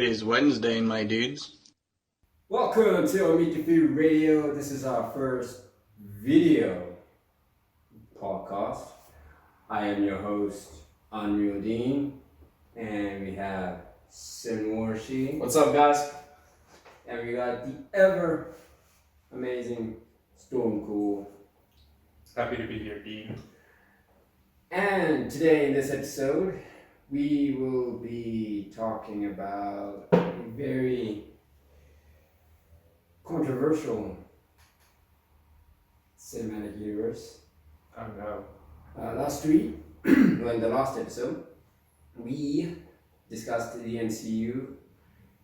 is Wednesday, my dudes. Welcome to omitdefeatradio. This is our first video podcast. I am your host, Unreal Dean, and we have Sinwarshi. What's up, guys? And we got the ever amazing Storm Cool. Happy to be here, Dean. And today in this episode, we will be talking about a very controversial cinematic universe. Oh no. Last week, in the last episode, we discussed the DCEU,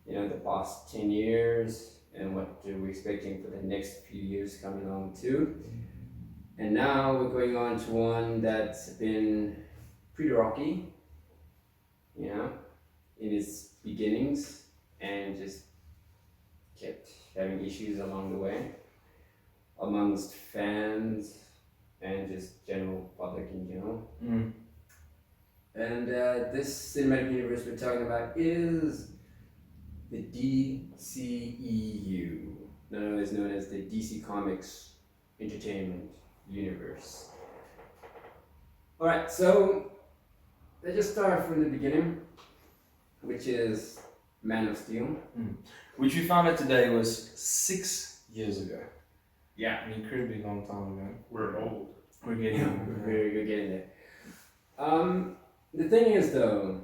the past 10 years and what we're expecting for the next few years coming on too. And now we're going on to one that's been pretty rocky, in its beginnings, and just kept having issues along the way amongst fans and just general public in general. And this cinematic universe we're talking about is the DCEU, otherwise known as the DC Comics Entertainment Universe. Alright, so let's just start from the beginning, which is Man of Steel. Which we found out today was 6 years ago. Yeah. An incredibly long time ago. We're old. We're getting old. We're getting there. The thing is though,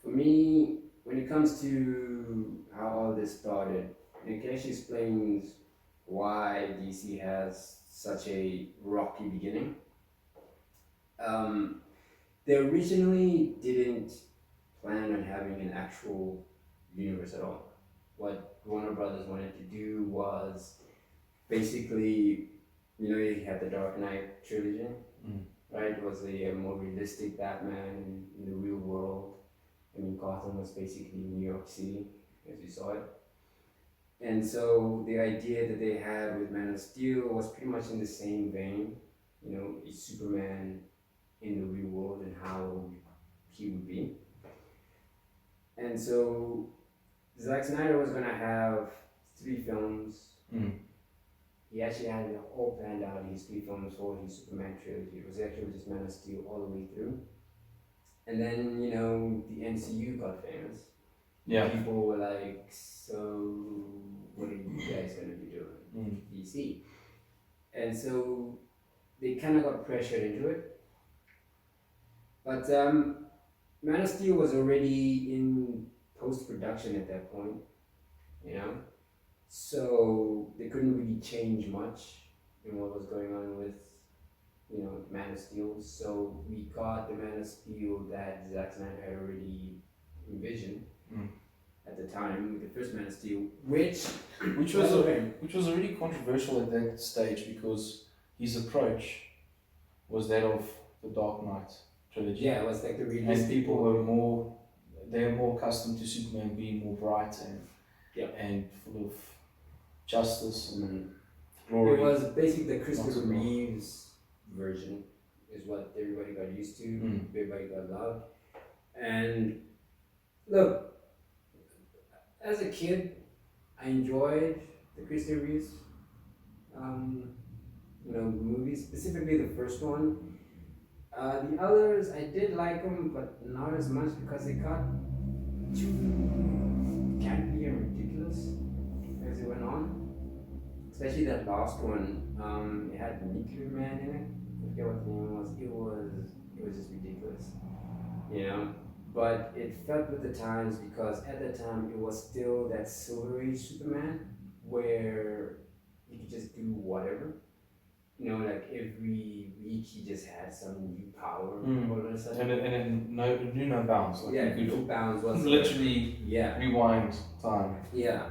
for me, when it comes to how all this started, it actually explains why DC has such a rocky beginning. They originally didn't plan on having an actual universe at all. What Warner Brothers wanted to do was basically, you had the Dark Knight trilogy, right? It was a more realistic Batman in the real world. I mean, Gotham was basically New York City, as you saw it. And so the idea that they had with Man of Steel was pretty much in the same vein, a Superman in the real world and how he would be. And so Zack Snyder was going to have 3 films. He actually had it all planned out, his 3 films for his Superman trilogy. It was actually just Man of Steel all the way through. And then, the MCU got famous. Yeah. People were like, so what are you guys going to be doing? DC. And so they kind of got pressured into it. But Man of Steel was already in post-production at that point, so they couldn't really change much in what was going on with, Man of Steel. So we got the Man of Steel that Zack Snyder had already envisioned at the time with the first Man of Steel, which was already controversial at that stage because his approach was that of the Dark Knight trilogy. Yeah, it was like the realistic. And people were more accustomed to Superman being more bright and full of justice and glory. It was basically the Christopher Reeves version, is what everybody got used to, everybody got loved. And look, as a kid, I enjoyed the Christopher Reeves movies, specifically the first one. The others, I did like them, but not as much because they got too campy and ridiculous as it went on. Especially that last one, it had Nuclear Man in it. I forget what the name was. It was just ridiculous, But it felt with the times because at the time it was still that Silver Age Superman where he could just do whatever. Like every week he just had some new power all of a sudden. And knew no bounds. Like no bounds whatsoever. Literally rewind time. Yeah.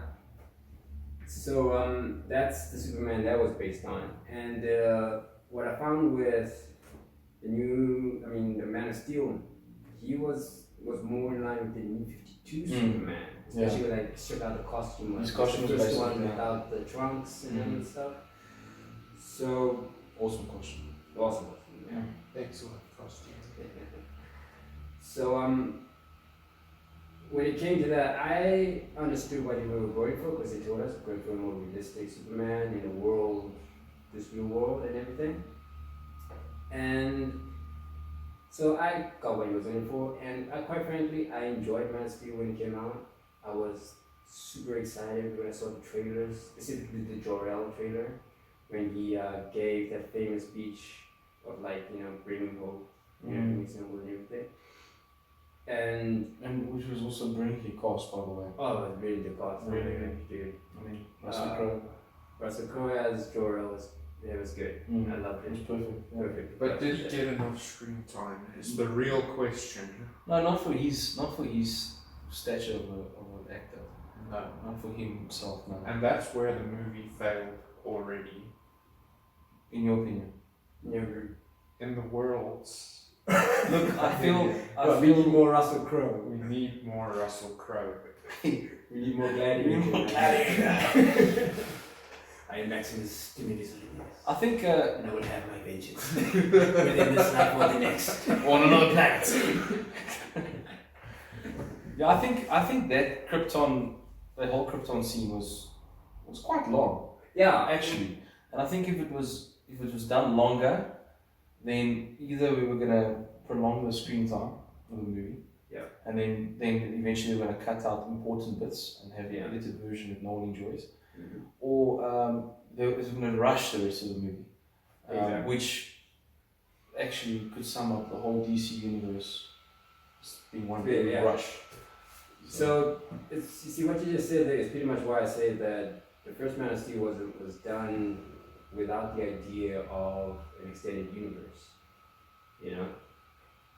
So that's the Superman that was based on. And what I found with the Man of Steel, he was more in line with the New 52 Superman. Especially like stripped out the costume. His costume was the one without the trunks and stuff. So awesome costume. Yeah. Excellent costume. So when it came to that, I understood what they were going for because they told us going for a more realistic Superman in a world, this new world and everything. And so I got what he was going for, and quite frankly, I enjoyed Man of Steel when it came out. I was super excited when I saw the trailers, specifically the Jor-El trailer, when he gave that famous speech of like, bringing hope, doing simple and everything. And which was also brilliantly cast, by the way. Oh, it was really the cost, Really? dude. I mean, Russell Crowe as Jor-El was good. I loved It was it. perfect. Yeah. Perfect. But did he get enough screen time? Is the real question. No, not for his stature of an actor. No. Not for him himself, no. And that's where the movie failed already. In your opinion? Never. In the worlds, Look, I feel we need more Russell Crowe. we need more Russell Crowe. We need more Gladiator. more Gladiator. I am Maximus Dominus. I think And I will have my vengeance within this life or the next. on another planet. Yeah, I think that whole Krypton scene was quite long, Yeah, actually. And I think if it was done longer, then either we were gonna prolong the screen time of the movie, Yeah. and then eventually we're gonna cut out important bits and have the Yeah. edited version that no one enjoys, Mhm. or they were gonna rush the rest of the movie, Exactly. which actually could sum up the whole DC universe as being one Yeah, big yeah. rush. So, you see what you just said there is pretty much why I say that the first Man of Steel was done without the idea of an extended universe. It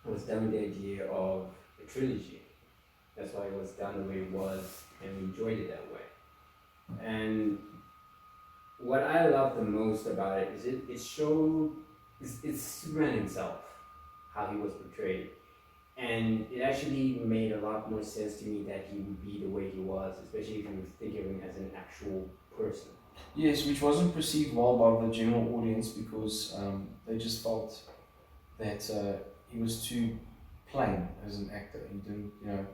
was done with the idea of a trilogy. That's why it was done the way it was, and we enjoyed it that way. And what I love the most about it is it showed it's Superman himself, how he was portrayed. And it actually made a lot more sense to me that he would be the way he was, especially if you think of him as an actual person. Yes, which wasn't perceived well by the general audience because they just felt that he was too plain as an actor. He didn't,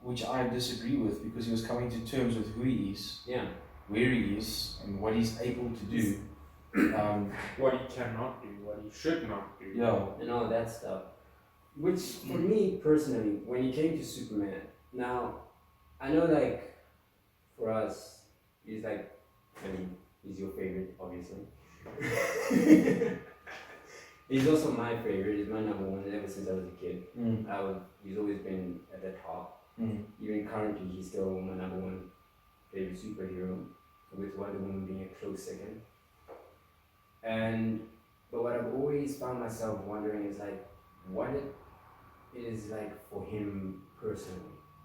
which I disagree with because he was coming to terms with who he is, Yeah. where he is, and what he's able to do. What he cannot do, what he should not do. Yeah. And all that stuff. Which, for me personally, when it came to Superman, now, I know like, for us, he's like, he's your favorite, obviously. He's also my favorite, he's my number one ever since I was a kid. He's always been at the top. Even currently, he's still my number one favorite superhero, with Wonder Woman being a close second. But what I've always found myself wondering is like, what it is like for him personally,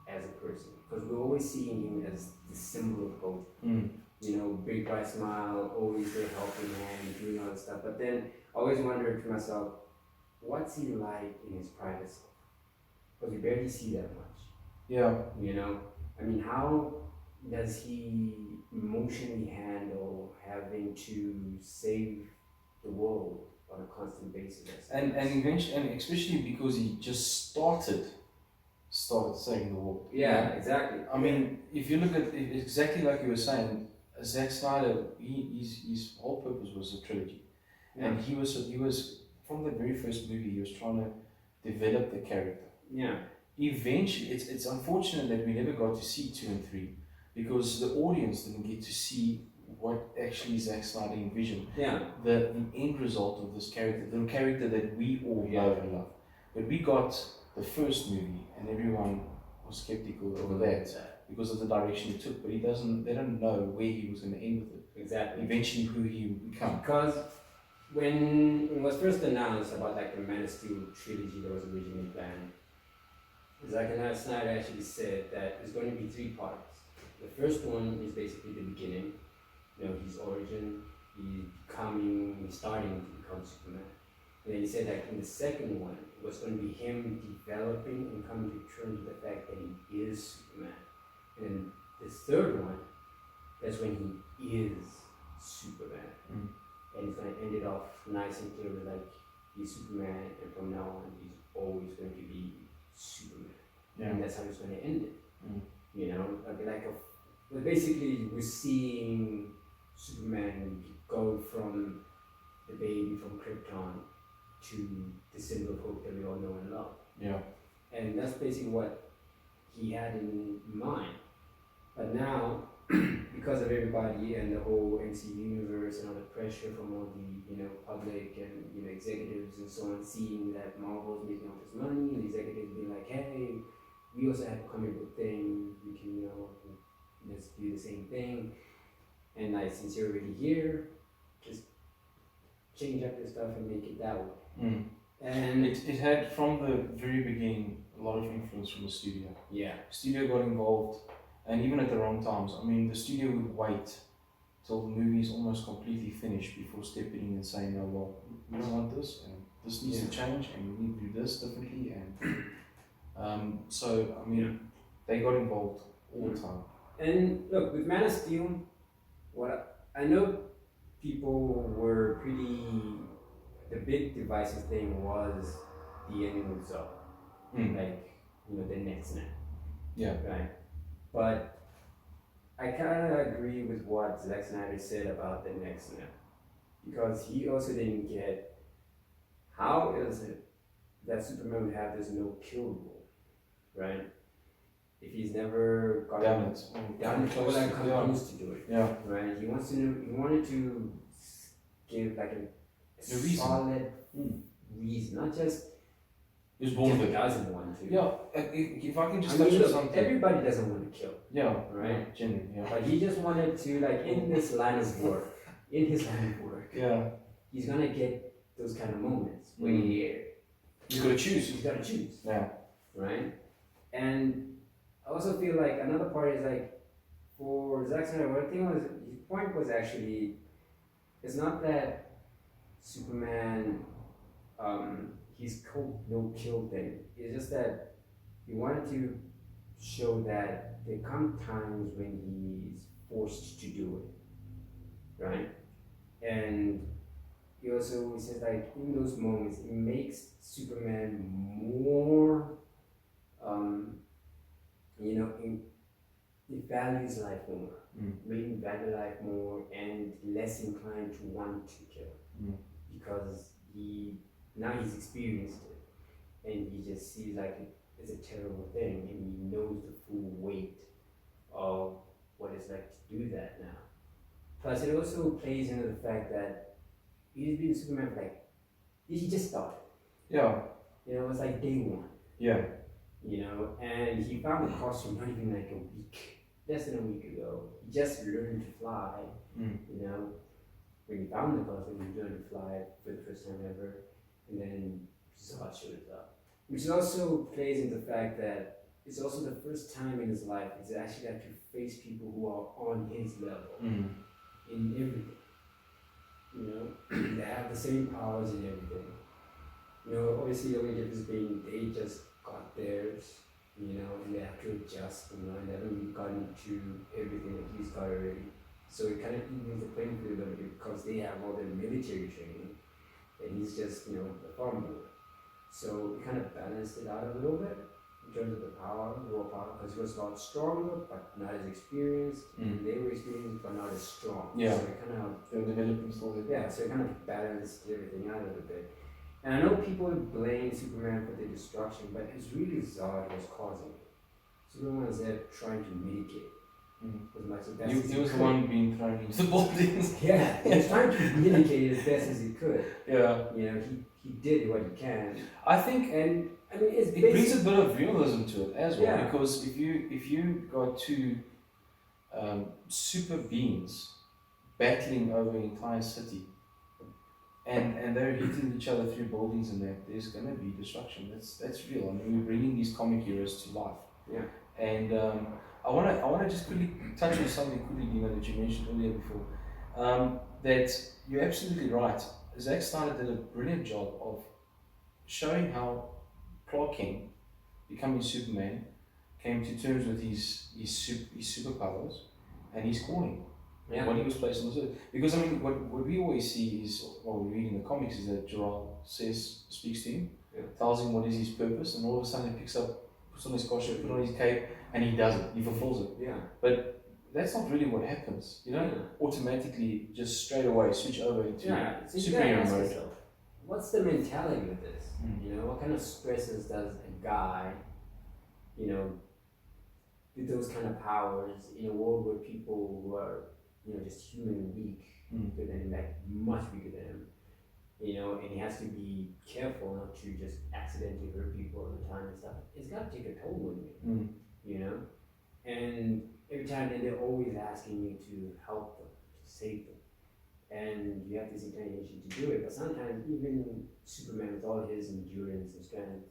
as a person. Because we're always seeing him as the symbol of hope. Big bright smile, always there helping hand, doing all this stuff. But then I always wondered to myself, what's he like in his private self? Because we barely see that much. Yeah. How does he emotionally handle having to save the world on a constant basis? And eventually, and especially because he just started saving the world. Yeah, exactly. I mean, if you look at it, exactly like you were saying, Zack Snyder, his whole purpose was a trilogy, and he was from the very first movie he was trying to develop the character. Yeah. Eventually, it's unfortunate that we never got to see 2 and 3 because the audience didn't get to see what actually Zack Snyder envisioned. Yeah. The end result of this character, the character that we all love and love. But we got the first movie, and everyone was skeptical over that because of the direction he took. But they don't know where he was going to end with it. Exactly. Eventually, who he would become. Because when it was first announced about like the Man of Steel trilogy that was originally planned, Zack Snyder actually said that there's going to be 3 parts. The first one is basically the beginning, his origin, he's starting to become Superman. And then he said that in the second one, it was going to be him developing and coming to terms with the fact that he is Superman. And the third one, that's when he is Superman. And he's going to end it off nice and clear with he's Superman, and from now on, he's always going to be Superman. Yeah. And that's how it's going to end it. Mm. You know, but basically we're seeing Superman go from the baby from Krypton to the symbol of hope that we all know and love. Yeah. And that's basically what he had in mind. But now, because of everybody and the whole MCU universe and all the pressure from all the public and executives and so on, seeing that Marvel's making all this money, and the executives being like, hey, we also have a comic book thing, we can let's do the same thing. And like, since you're already here, just change up your stuff and make it that way. Mm. And it had from the very beginning a lot of influence from the studio. yeah, Studio got involved, and even at the wrong times. I mean, the studio would wait till the movie is almost completely finished before stepping in and saying, no, well, we don't want this, and this needs to change, and we need to do this differently. And so, I mean, they got involved all the time. and look, with Man of Steel, what I know, people were pretty. The big divisive thing was the ending with Zoe, like the next snap. Yeah. Right. But I kind of agree with what Zack Snyder said about the next snap, because he also didn't get how is it that Superman would have this no kill rule, right? If he's never gotten done it, or like close to do it, Yeah. right? He wanted to give like a solid reason, not just He was born with it. doesn't want to. Yeah, if I can just I touch mean, on look, something. everybody doesn't want to kill, Yeah, right? Genuine, yeah. But he just wanted to, like, in this line of work, Yeah. he's gonna get those kind of moments where You gotta choose. he's gotta choose, Yeah. right? And I also feel like another part is like, for Zack Snyder, what I think was his point was actually, it's not that Superman, he's no kill thing. It's just that he wanted to show that there come times when he's forced to do it, right? And he says like, in those moments it makes Superman more, he values life more, made him value life more and less inclined to want to kill, because he's experienced it, and he just sees like it's a terrible thing, and he knows the full weight of what it's like to do that now. Plus, it also plays into the fact that he's been Superman for like, he just started. Yeah. It's like day one. Yeah. And he found the costume not even like a week, less than a week ago. He just learned to fly. When he found the costume, he learned to fly for the first time ever, and then Zod shows up. Which also plays into the fact that it's also the first time in his life he's actually got to face people who are on his level in everything. They have the same powers and everything. Obviously the only difference being they just got theirs, and they have to adjust, and they haven't really gotten to everything that he's got already. So it kind of evens the playing field a little bit, because they have all their military training, and he's just, a farm boy. So it kind of balanced it out a little bit in terms of the power, raw power, because he was a lot stronger, but not as experienced. And they were experienced, but not as strong. Yeah. So it kind of The development still there. yeah, so it kind of balanced everything out a little bit. And I know people blame Superman for the destruction, but it's really Zod was causing it. Superman was there trying to mitigate as much as best as He was the one being thrown into the buildings. Yeah, he was trying to mitigate as best as he could. Yeah. He did what he can. I think, And I mean, it's it brings a bit of realism to it as well, Yeah. because if you got two super beings battling over an entire city, and they're hitting each other through buildings, and there's gonna be destruction. That's real. I mean, we're bringing these comic heroes to life. Yeah. And I wanna just quickly touch on something quickly, that you mentioned earlier before. That you're absolutely right. Zack Snyder did a brilliant job of showing how Clark Kent, becoming Superman, came to terms with his superpowers and his calling. Yeah. When he was placed on this earth. Because I mean, what we always see is, what we read in the comics, is that Jor-El speaks to him, tells him what is his purpose, and all of a sudden he picks up puts on his costume, put on his cape, and he does it. He fulfills it. Yeah. That's not really what happens. You don't automatically just straight away switch over into So you gotta superhero ask mode. yourself, what's the mentality with this? Mm. You know, what kind of stresses does a guy, you know, with those kind of powers in a world where people who are, you know, just human and weak, but then like much weaker than him, you know, and he has to be careful not to just accidentally hurt people all the time and stuff. It's got to take a toll on you, you know, and every time then they're always asking you to help them, to save them, and you have this inclination to do it. But sometimes even Superman, with all his endurance and strength,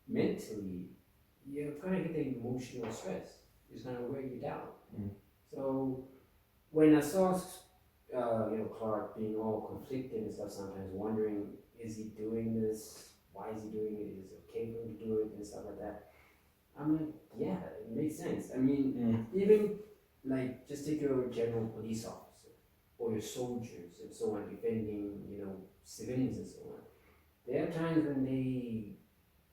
mentally, you're gonna get the emotional stress. It's gonna wear you down. So when I saw, you know, Clark being all conflicted and stuff, sometimes wondering, is he doing this? Why is he doing it? Is it okay for him to do it and stuff like that? I'm like, yeah, it makes sense. I mean, even like just take your general police officer or your soldiers and so on, defending, you know, civilians and so on. There are times when they,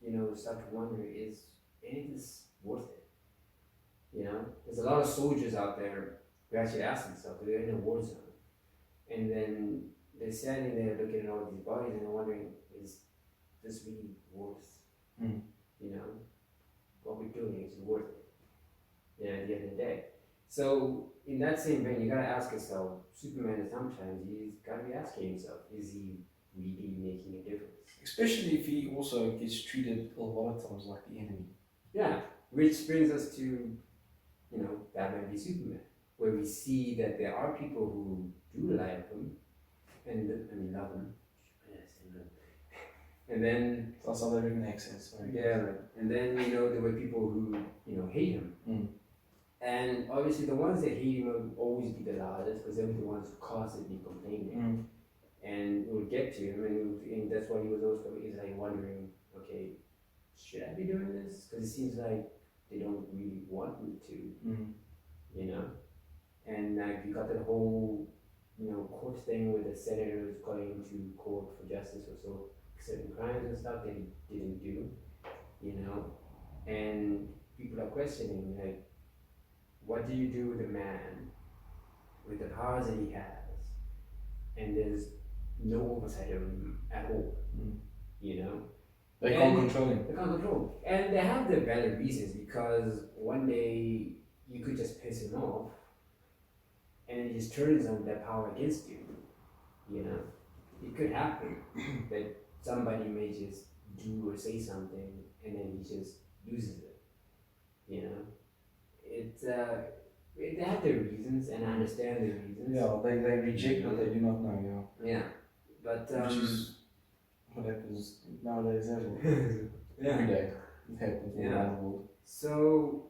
you know, start to wonder, is any of this worth it? You know, there's a lot of soldiers out there who actually ask themselves, they're in a war zone, and then they're standing there looking at all these bodies and they're wondering, is this really worth, you know, what we're doing? Is it worth it? You know, at the end of the day. So in that same vein, you gotta ask yourself, Superman, sometimes he's gotta be asking himself, is he really making a difference? Especially if he also gets treated a lot of times like the enemy. Yeah, which brings us to, you know, Batman v Superman, where we see that there are people who do like him and love him. And then That's how they're even accents. Sorry. yeah, right. And then you know there were people who, you know, hate him. And obviously the ones that hate him will always be the loudest because they're the ones who constantly complaining. And it would get to him, and that's why he was also like wondering, okay, should I be doing this? Because it seems like they don't really want me to, you know. And like you got that whole, you know, court thing with the senators going to court for justice or so, certain crimes and stuff that he didn't do, you know. And people are questioning, like, what do you do with a man with the powers that he has, and there's no oversight of him at all, you know? They can't control him. They can't control. And they have their valid reasons, because one day you could just piss him off and it just turns on that power against you, you know? It could happen that somebody may just do or say something and then he just loses it, you know? It's, they have their reasons, and I understand their reasons. Yeah, they reject what they do not know, Yeah. But, which is what happens nowadays as well. Every day it happens all around the world. So,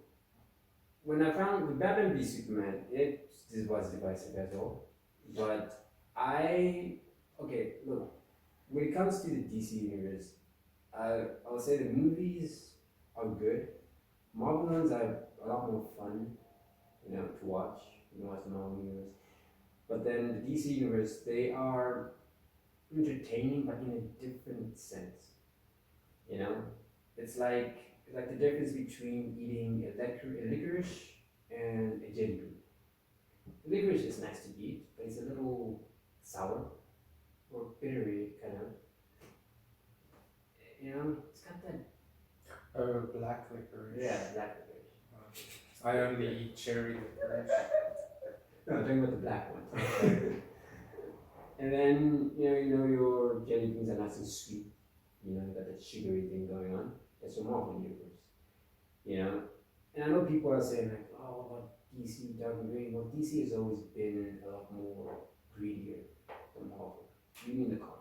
when I found the Batman v Superman, this was divisive as well. But okay, look, when it comes to the DC universe, I'll say the movies are good. Marvel ones are a lot more fun, you know, to watch. You know, as the Marvel universe. But then the DC universe, they are entertaining, but in a different sense. You know, it's like the difference between eating a licorice and a jelly bean. Licorice is nice to eat, but it's a little sour or bittery kind of. You know, it's got that. Black licorice. Yeah, black licorice. I only eat cherry licorice. No, I'm talking about the black one. And then you know your jelly beans are nice and sweet. You know, you got that sugary thing going on. That's your Marvel universe. You know, and I know people are saying like, oh, what about DC Dark Green? Well, DC has always been a lot more greedier than Marvel, even in the comics.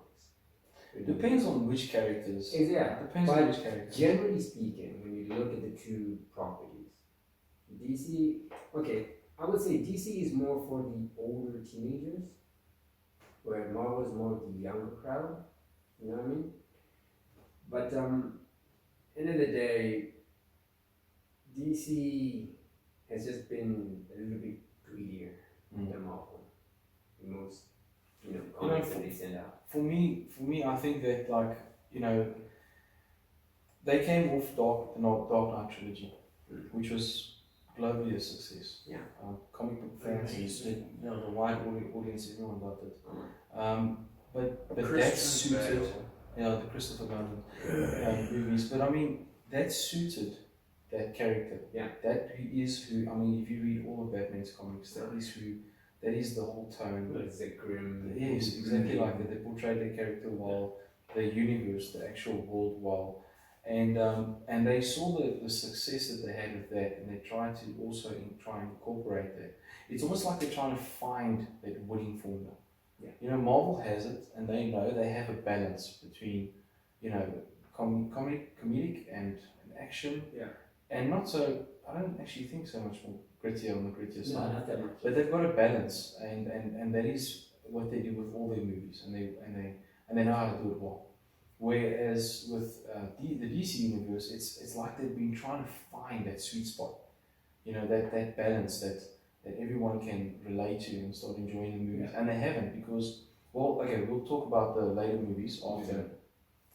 Depends on which characters. Yeah, Depends on which characters. Generally speaking, when you look at the two properties, DC, okay, I would say DC is more for the older teenagers, where Marvel is more of the younger crowd. You know what I mean? But end of the day, DC has just been a little bit greedier than Marvel in most, you know, comics that they send out. For me, I think that, like, you know, they came off Dark Knight trilogy, which was globally a success. Yeah. Comic book fans, Amazing. the wide audience, everyone loved it. But that Christian suited, Bale. the Christopher Nolan movies. But I mean, that suited that character. Yeah. That is who. I mean, if you read all of Batman's comics, that is who. That is the whole tone. It's a grim. Yes, exactly like that. They portrayed their character well, the universe, the actual world well, and they saw the success that they had with that, and they tried to also try and incorporate that. It's almost like they're trying to find that winning formula. Yeah. You know, Marvel has it, and they know they have a balance between, comedic and action. Yeah. And not so. I don't actually think so much more grittier on the grittier No, side. not that much. But they've got a balance, and that is what they do with all their movies, and they know how to do it well. Whereas with the DC universe, it's like they've been trying to find that sweet spot, that balance that everyone can relate to and start enjoying the movies, and they haven't because, well, okay, we'll talk about the later movies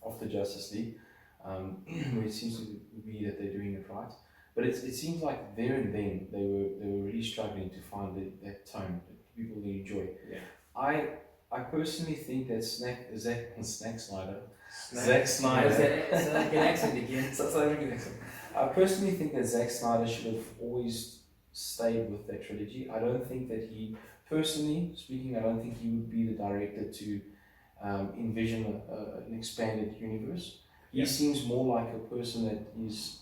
after Justice League, where it seems to be that they're doing it right. But it seems like there and then they were really struggling to find that tone that people really enjoy. Yeah. I personally think that Zack Snyder. Zack Snyder. It's like an accent again. I personally think that Zack Snyder should have always stayed with that trilogy. I don't think that personally speaking, I don't think he would be the director to envision an expanded universe. He seems more like a person that is,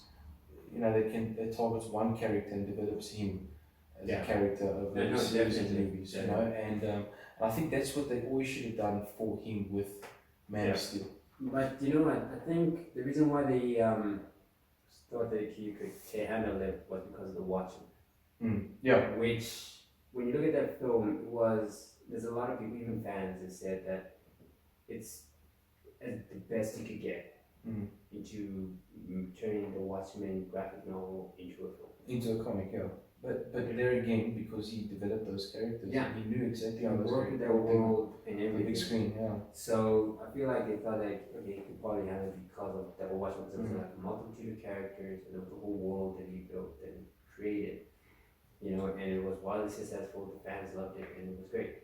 that targets one character and develops him as a character over a series of movies, and I think that's what they always should have done for him with Man of Steel. But you know what? I think the reason why they thought that he could handle it was because of the Watchmen. Yeah. Which, when you look at that film, there's a lot of people, even fans, that said that it's the best he could get into turning the Watchmen graphic novel into a film. Into a comic, yeah. But there again, because he developed those characters, he knew exactly how to work with their world and the everything. big screen, yeah. So I feel like they thought like, okay, he could probably handle it because of that Watchmen, because there was like a multitude of characters, and there was a whole world that he built and created, and it was wildly successful. The fans loved it, and it was great.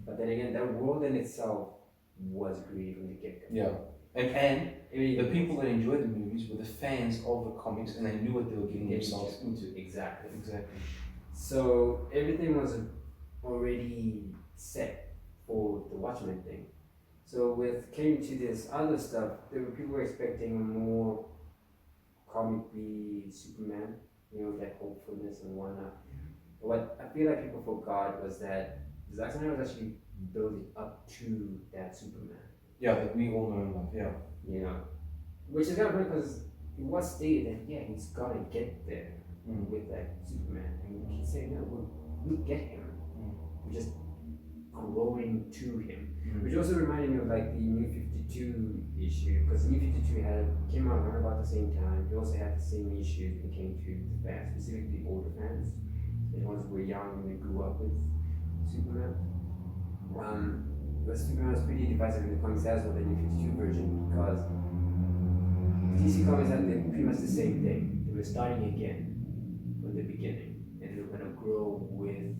But then again, that world in itself was greedy from the get-go. Yeah. And the people that enjoyed the movies were the fans of the comics, and they knew what they were getting themselves into. Exactly. Exactly. So everything was already set for the Watchmen thing. So with came to this other stuff, people were expecting a more comic-y Superman, that hopefulness and whatnot. What I feel like people forgot was that Zack Snyder was actually building up to that Superman. Yeah, that we all know and love, yeah. Which is kind of funny because it was stated that, he's got to get there with that Superman. And we keep saying, no, we'll get him. We're just growing to him. Which also reminded me of like the New 52 issue, because New 52 came out around about the same time. It also had the same issues when it came to the fans, specifically the older fans. The ones who were young when they grew up with Superman. But Superman was pretty divisive in the comics as well, the New 52 version, because DC Comics had pretty much the same thing. They were starting again from the beginning, and they were going to grow with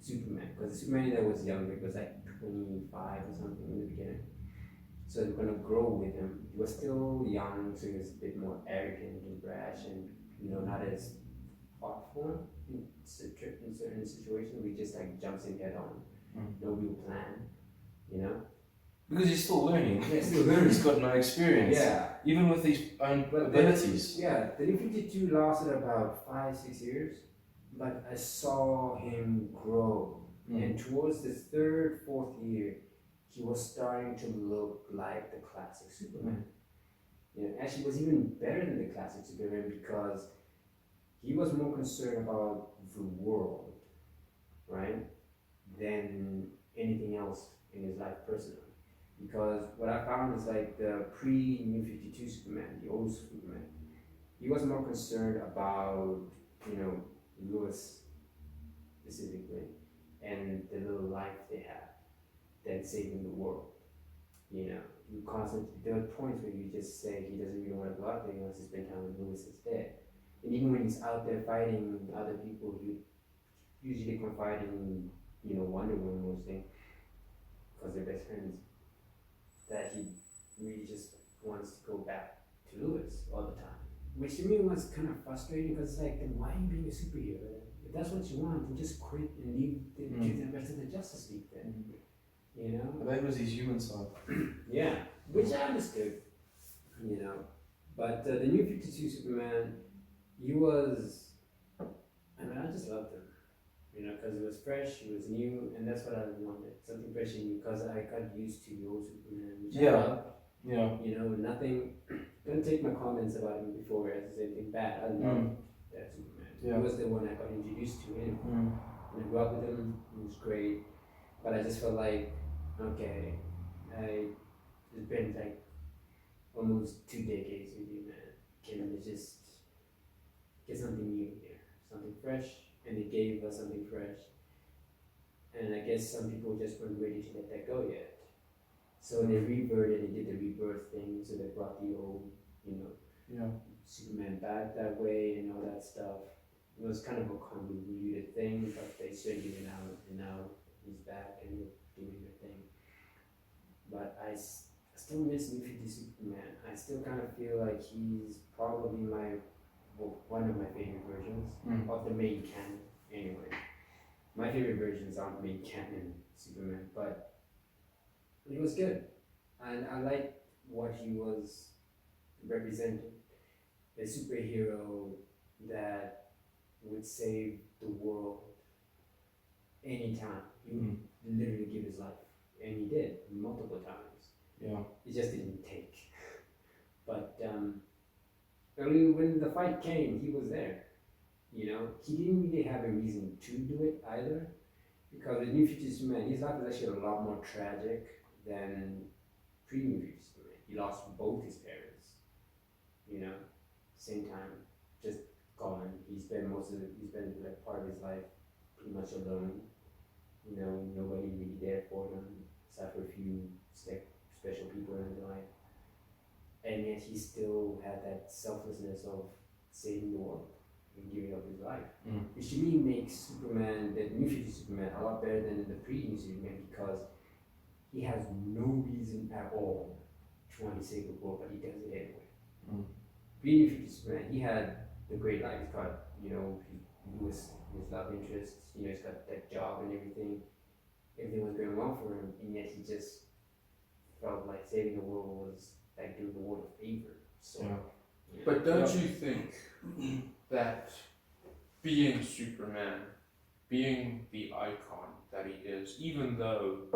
Superman, because the Superman that was younger, it was like 25 or something in the beginning. So they were going to grow with him. He was still young, so he was a bit more arrogant and brash, and not as thoughtful in certain situations. He just like jumps in head on, no real plan. Because he's still learning. Yeah, still learning. He's got no experience. Yeah. Even with his own abilities. The New 52 lasted about 5-6 years, but I saw him grow. And towards the 3rd, 4th year, he was starting to look like the classic Superman. Actually, he was even better than the classic Superman because he was more concerned about the world, right, than anything else in his life personally. Because what I found is like the pre-New 52 Superman, the old Superman, he was more concerned about, Lois specifically, and the little life they had than saving the world. You know, you constantly, there are points where you just say he doesn't really want to go out there, he wants to spend time with Lewis instead. And even when he's out there fighting other people, he usually confide in, Wonder Woman mostly, because they're best friends, that he really just wants to go back to Lewis all the time. Which to me was kind of frustrating because it's like, then why are you being a superhero? If that's what you want, then just quit and leave the rest of the Justice League then. You know? But that was his human side. Yeah, which I understood. But the new 52 Superman, he was, I just loved him. Because it was fresh, it was new, and that's what I wanted. Something fresh and new, because I got used to the old Superman, which I loved. Yeah. Nothing, don't take my comments about him before as anything bad. I loved that Superman. He was the one I got introduced to him. And I grew up with him, he was great. But I just felt like, okay, it's been like almost 2 decades with you, man. Can we just get something new here? Something fresh? And they gave us something fresh. And I guess some people just weren't ready to let that go yet. So they reverted and did the rebirth thing, so they brought the old, Superman back that way and all that stuff. It was kind of a convoluted thing, but they straightened it out, and now he's back and they're doing their thing. But I still miss New 50 Superman. I still kind of feel like he's probably one of my favorite versions of the main canon, anyway. My favorite versions aren't main canon Superman, but it was good. And I liked what he was representing. A superhero that would save the world anytime. He would literally give his life. And he did, multiple times. Yeah. It just didn't take. But only when the fight came, he was there. He didn't really have a reason to do it either. Because the New 50 Superman, his life was actually a lot more tragic than pre-New 50 Superman. He lost both his parents. Same time, just gone. He spent like part of his life pretty much alone. Nobody really there for him, except for a few special people in his life. And yet he still had that selflessness of saving the world and giving up his life. Which to me makes Superman, the New 50 Superman, a lot better than the pre-New Superman, because he has no reason at all to want to save the world, but he does it anyway. Pre-New 50 Superman, he had the great life. He's got, he was his love interest, he's got that job and everything. Everything was going well for him, and yet he just felt like saving the world was like doing the world a favor. So, But don't you think that being Superman, being the icon that he is, even though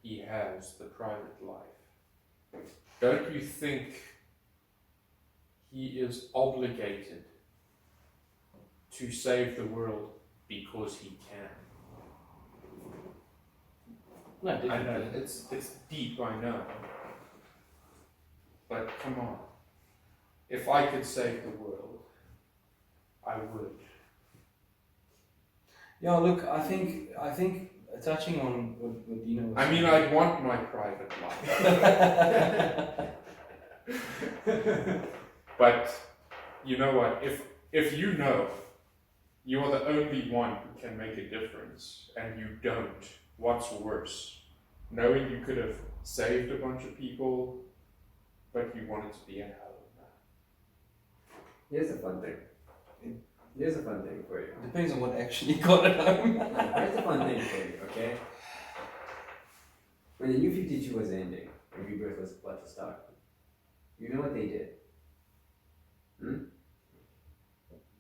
he has the private life, don't you think he is obligated to save the world because he can? No, I know, definitely. it's deep, I know. But come on. If I could save the world, I would. Yeah, look, I think touching on what Dino was saying. I'd want my private life. But you know what? If you're the only one who can make a difference, and you don't, what's worse? Knowing you could have saved a bunch of people, but you wanted to be a hell of that. Here's a fun thing for you. Depends on what action you got at home. Here's a fun thing for you, okay? When the New 52 was ending, and Rebirth was about to start, you know what they did?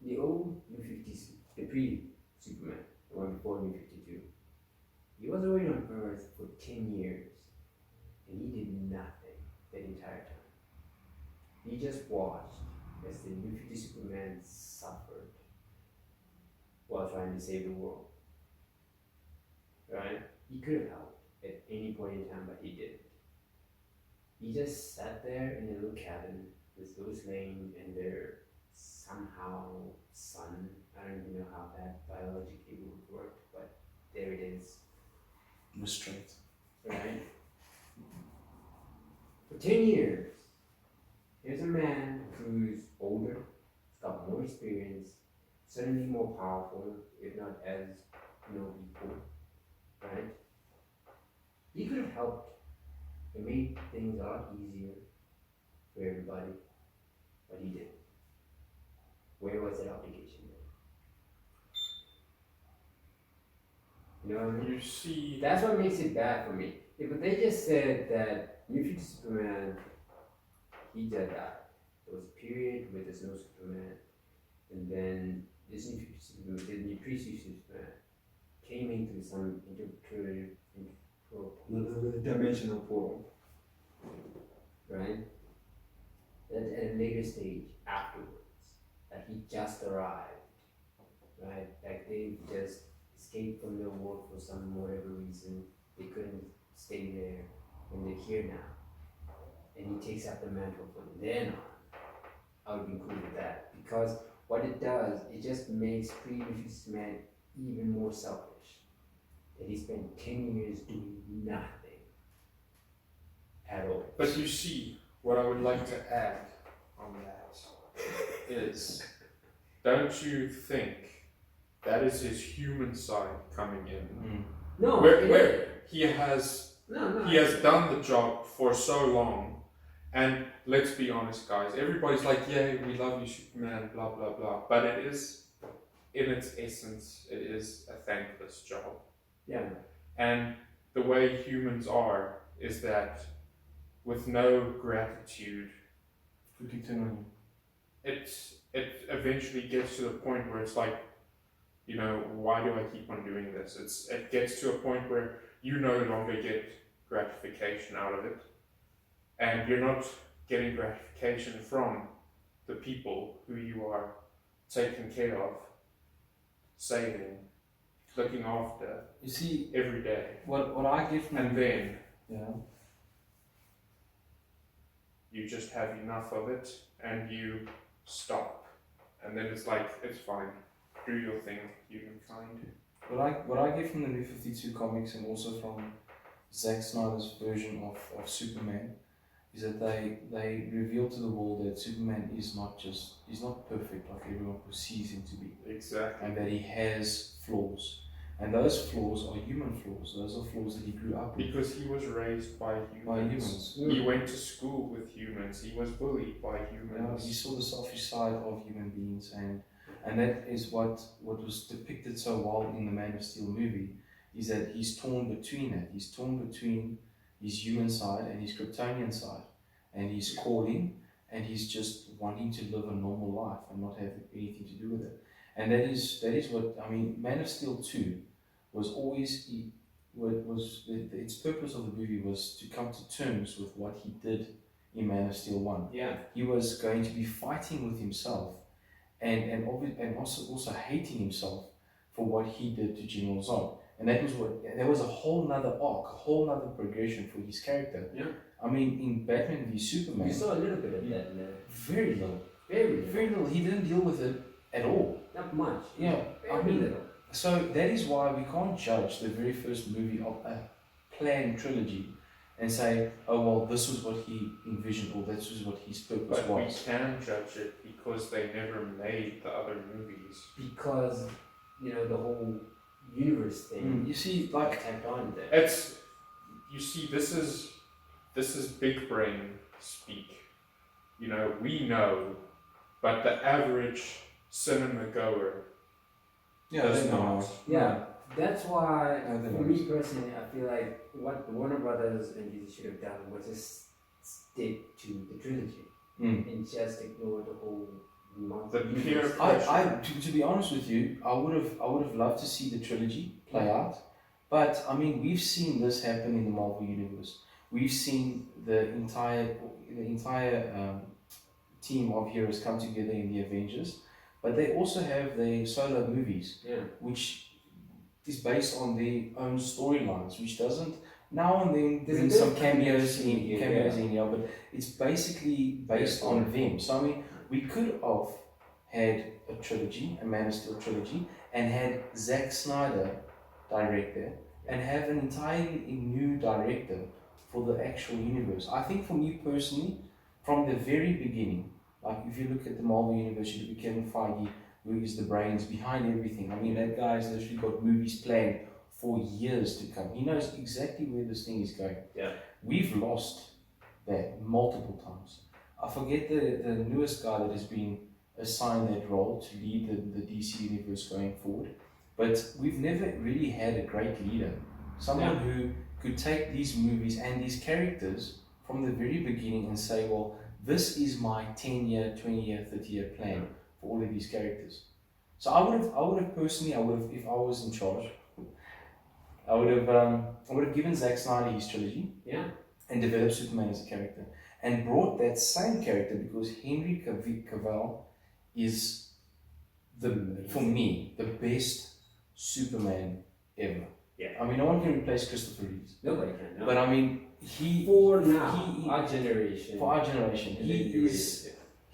The old New 50s, the pre-Superman, the one before New 52, he was already on Earth for 10 years, and he did nothing that entire time. He just watched as the New 50 Superman suffered while trying to save the world. Right? He could have helped at any point in time, but he didn't. He just sat there in a little cabin with Lois Lane and their somehow son. I don't even know how that biologically would work, but there it is. Restraint. Right? For 10 years, here's a man who's older, got more experience, certainly more powerful, if not as, equal, right? He could have helped and made things a lot easier for everybody, but he didn't. Where was that obligation then? You know what I mean? You see, That's what makes it bad for me. If they just said that New Future Superman, he just died. There was a period where there's no Superman, and then this New Future Superman, the New Future Superman, came into some dimensional portal, right? At a later stage afterwards, that he just arrived, right? Like they just escaped from their world for some whatever reason. They couldn't stay there, and they're here now. And he takes up the mantle from then on. I would be cool with that, because what it does, it just makes previous man even more selfish. That he spent 10 years doing nothing at all. but you see, what I would like to add on that is, don't you think that is his human side coming in? No, Where he has no, he has done the job for so long, and let's be honest, guys, everybody's like, yeah, we love you, Superman, blah blah blah, but it is, in its essence, it is a thankless job. Yeah. And the way humans are is that with no gratitude, it eventually gets to the point where it's like, why do I keep on doing this? It gets to a point where you no longer get gratification out of it, and you're not getting gratification from the people who you are taking care of, saving, looking after. You see, every day. what I get from And then you just have enough of it and you stop. And then it's like, it's fine. Do your thing, humankind. What I get from the New 52 comics, and also from Zack Snyder's version of Superman, is that they reveal to the world that Superman is not perfect like everyone perceives him to be. Exactly. And that he has flaws. And those flaws are human flaws. Those are flaws that he grew up with. Because he was raised by humans. He went to school with humans. He was bullied by humans. Yeah, he saw the selfish side of human beings, and that is what was depicted so well in the Man of Steel movie, is that he's torn between that. He's torn between his human side and his Kryptonian side, and he's calling, and he's just wanting to live a normal life and not have anything to do with it. And that is what, I mean, Man of Steel 2 was always, its purpose of the movie was to come to terms with what he did in Man of Steel 1. Yeah. He was going to be fighting with himself and also hating himself for what he did to General Zod. And that was a whole nother arc, a whole nother progression for his character. Yeah. I mean, in Batman v Superman, You saw a little bit of that in there. very little. Very little. He didn't deal with it at all. Not much. Yeah, Very little. So that is why we can't judge the very first movie of a planned trilogy and say, oh well, this was what he envisioned, or this was what his purpose But was. we can judge it because they never made the other movies. Because, the whole universe thing. You see, like, tacked on there. This is big brain speak. We know, but the average cinema goer does not. Yeah, that's why, I don't for know. me personally, I feel like what Warner Brothers and DC should have done was just stick to the trilogy and just ignore the whole The peer I to be honest with you, I would have loved to see the trilogy play out, but I mean, we've seen this happen in the Marvel universe. We've seen the entire team of heroes come together in the Avengers, but they also have their solo movies, which is based on their own storylines, which doesn't now and then bring some cameos in here, but it's basically based on them. So I mean, we could have had a trilogy, a Man of Steel trilogy, and had Zack Snyder direct it, and have an entirely new director for the actual universe. I think for me personally, from the very beginning, like if you look at the Marvel Universe, you look at Kevin Feige, who is the brains behind everything. I mean, that guy's literally got movies planned for years to come. He knows exactly where this thing is going. Yeah. We've lost that multiple times. I forget the newest guy that has been assigned that role to lead the DC Universe going forward. But we've never really had a great leader. Someone who could take these movies and these characters from the very beginning and say, well, this is my 10-year, 20-year, 30-year plan for all of these characters. So I would have personally, if I was in charge, I would have given Zack Snyder his trilogy. Yeah. And developed Superman as a character. And brought that same character, because Henry Cavill is for me, the best Superman ever. Yeah. I mean, no one can replace Christopher Reeves. Nobody can. No. But I mean, For our generation. For our generation,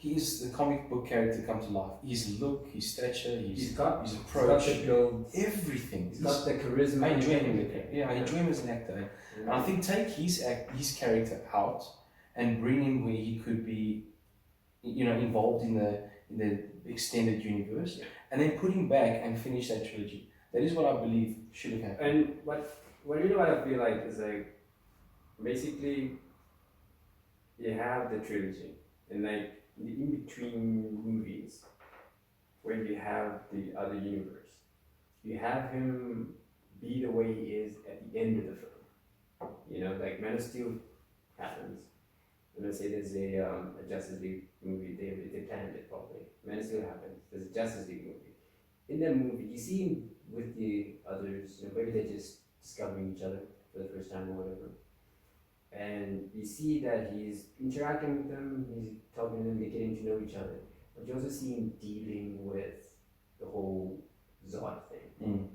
he is the comic book character come to life. His look, his stature, his approach, everything. He's got the charisma. I enjoy him. I enjoy him as an actor. And I think take his character out and bring him where he could be, involved in the extended universe, and then put him back and finish that trilogy. That is what I believe should have happened. And what I feel like is like, basically, you have the trilogy, and like the in-between movies, where you have the other universe, you have him be the way he is at the end of the film. Like Man of Steel happens. And let's say there's a Justice League movie, they planned it properly. Man of Steel happens, there's a Justice League movie. In that movie, you see him with the others, maybe they're just discovering each other for the first time or whatever. And you see that he's interacting with them, he's talking to them, they're getting to know each other. But you also see him dealing with the whole Zod thing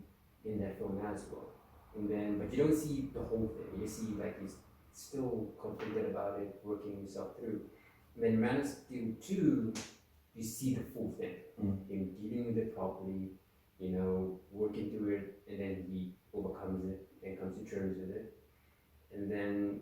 in that film as well. But you don't see the whole thing. You see like he's still conflicted about it, working himself through. And then Man of Steel 2, you see the full thing. Him dealing with it properly, working through it, and then he overcomes it and comes to terms with it. And then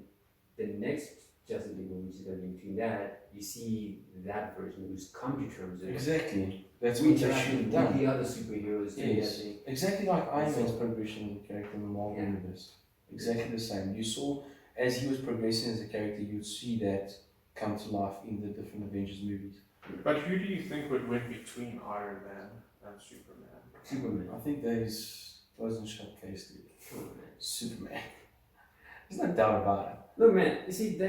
the next Justice League movie, which is going to be between that, you see that version who's come to terms with it. Exactly. That's what they should have done. The other superheroes too. Yes. Exactly like Iron Man's progression as a character in the Marvel Universe. Exactly the same. You saw, as he was progressing as a character, you would see that come to life in the different Avengers movies. But who do you think would win between Iron Man and Superman? I think that wasn't showcased. Superman. There's no doubt about it. Look, man, you see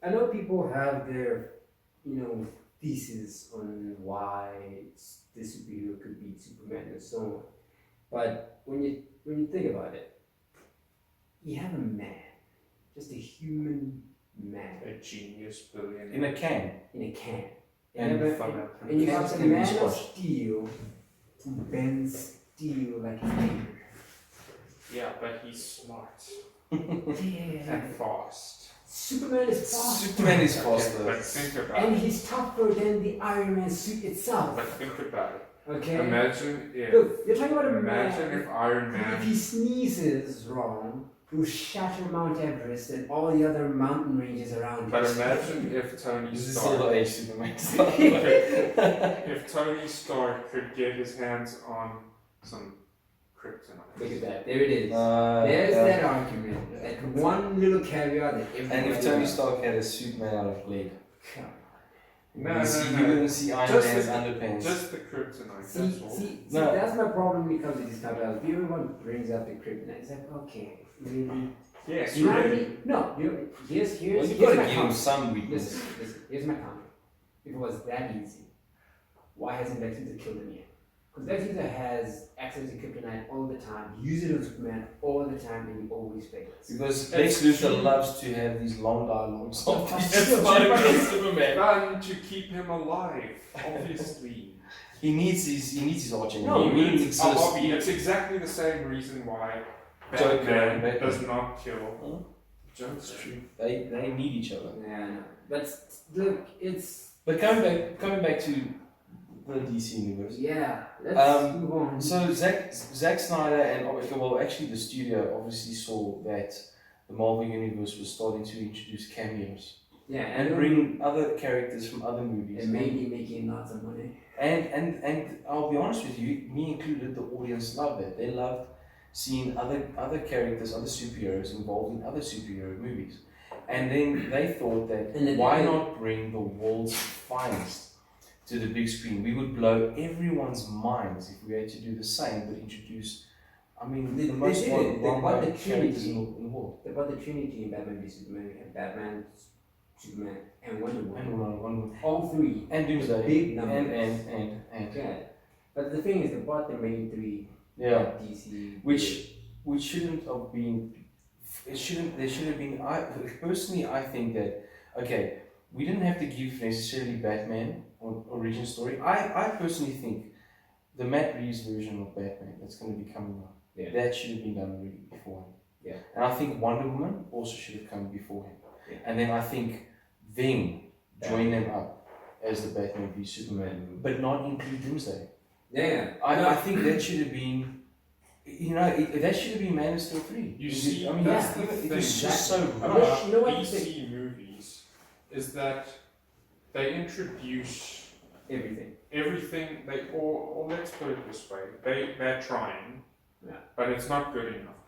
I know people have their, thesis on why the superhero could beat Superman and so on. But when you think about it, you have a man, just a human man. A genius billionaire. In a can. And you got the Man of Steel who bends steel like a finger. Yeah, but he's smart. Yeah. And fast. Superman is faster. Superman is faster. But think about it. And he's tougher than the Iron Man suit itself. But think about it. Okay? Imagine if... Look, you're talking about a Imagine man. if Iron Man... If he sneezes wrong, he'll shatter Mount Everest and all the other mountain ranges around But him. imagine if Tony This is Stark... Silver Age Superman. If Tony Stark could get his hands on some kryptonite. Look at that. There it is. There's that argument. That one little caveat that everybody... And if Tony Stark had a Superman out of lead, No. you wouldn't see Iron Just Man's the- underpants. Just the kryptonite, See, that's all. No. that's my problem when it comes to these caveats. Everyone brings up the kryptonite. It's like, okay, really? Yes, You know what I really. mean? No, here's Well, you've here's got to my give him comment. some weakness. Listen, here's my comment. If it was that easy, why hasn't Lex Luthor killed him yet? Because Lex Luthor has access to kryptonite all the time, uses it on Superman all the time, and he always fails. Because It's Lex Luthor true. loves to have these long dialogues of It's these true, fighting but against Superman. Fun to keep him alive, obviously. He needs his arch enemy. No, he He wouldn't needs a exist. hobby. It's exactly the same reason why Joker Batman and Batman. does not kill Joker. That's true. They need each other. Yeah, I know. But look, it's But coming back to the DC universe. yeah. Let's move on. So Zack Snyder and actually the studio obviously saw that the Marvel Universe was starting to introduce cameos Yeah, and bring other characters from other movies. and maybe making lots of money. And I'll be honest with you, me included, the audience loved that. They loved seeing other characters, other superheroes involved in other superhero movies. And then they thought that why not bring the world's finest to the big screen? We would blow everyone's minds if we had to do the same, but introduce, I mean, the most well-known characters in the world. They brought the Trinity in Batman v Superman. We had Batman, Superman, and Wonder Woman. And Wonder Woman. All three. And Doomsday. Big numbers. And. Yeah. But the thing is, they brought the main three. Yeah. DC. Which shouldn't have been. There should have been. I think that, okay, we didn't have to give necessarily Batman or origin story. I personally think the Matt Reeves version of Batman that's going to be coming out, that should have been done already beforehand. Yeah. And I think Wonder Woman also should have come beforehand. Yeah. And then I think join them up as the Batman v Superman, but not include Doomsday. Yeah. I think that should have been. That should have been Man of Steel 3. You see, I mean, that's the it thing. was just so About you know what DC movies is that they introduce everything. Or let's put it this way, they're trying, but it's not good enough.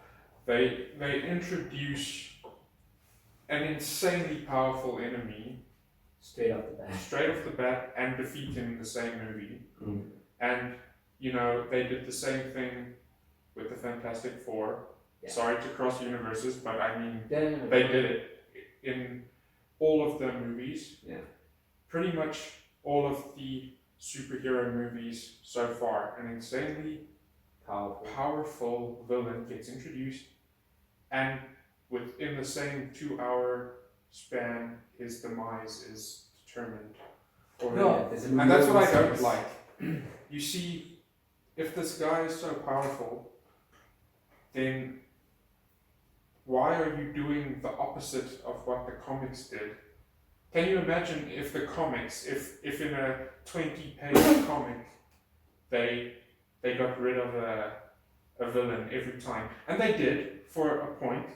They introduce an insanely powerful enemy straight off the bat and defeat him in the same movie. Mm. And they did the same thing with the Fantastic Four. Yeah. Sorry to cross universes, but I mean, they did it in all of the movies. Yeah. Pretty much all of the superhero movies so far. An insanely powerful villain gets introduced, and within the same 2-hour span, his demise is determined. And that's what I don't like. You see, if this guy is so powerful, then why are you doing the opposite of what the comics did? Can you imagine if the comics, if in a 20-page comic, they got rid of a villain every time? And they did, for a point.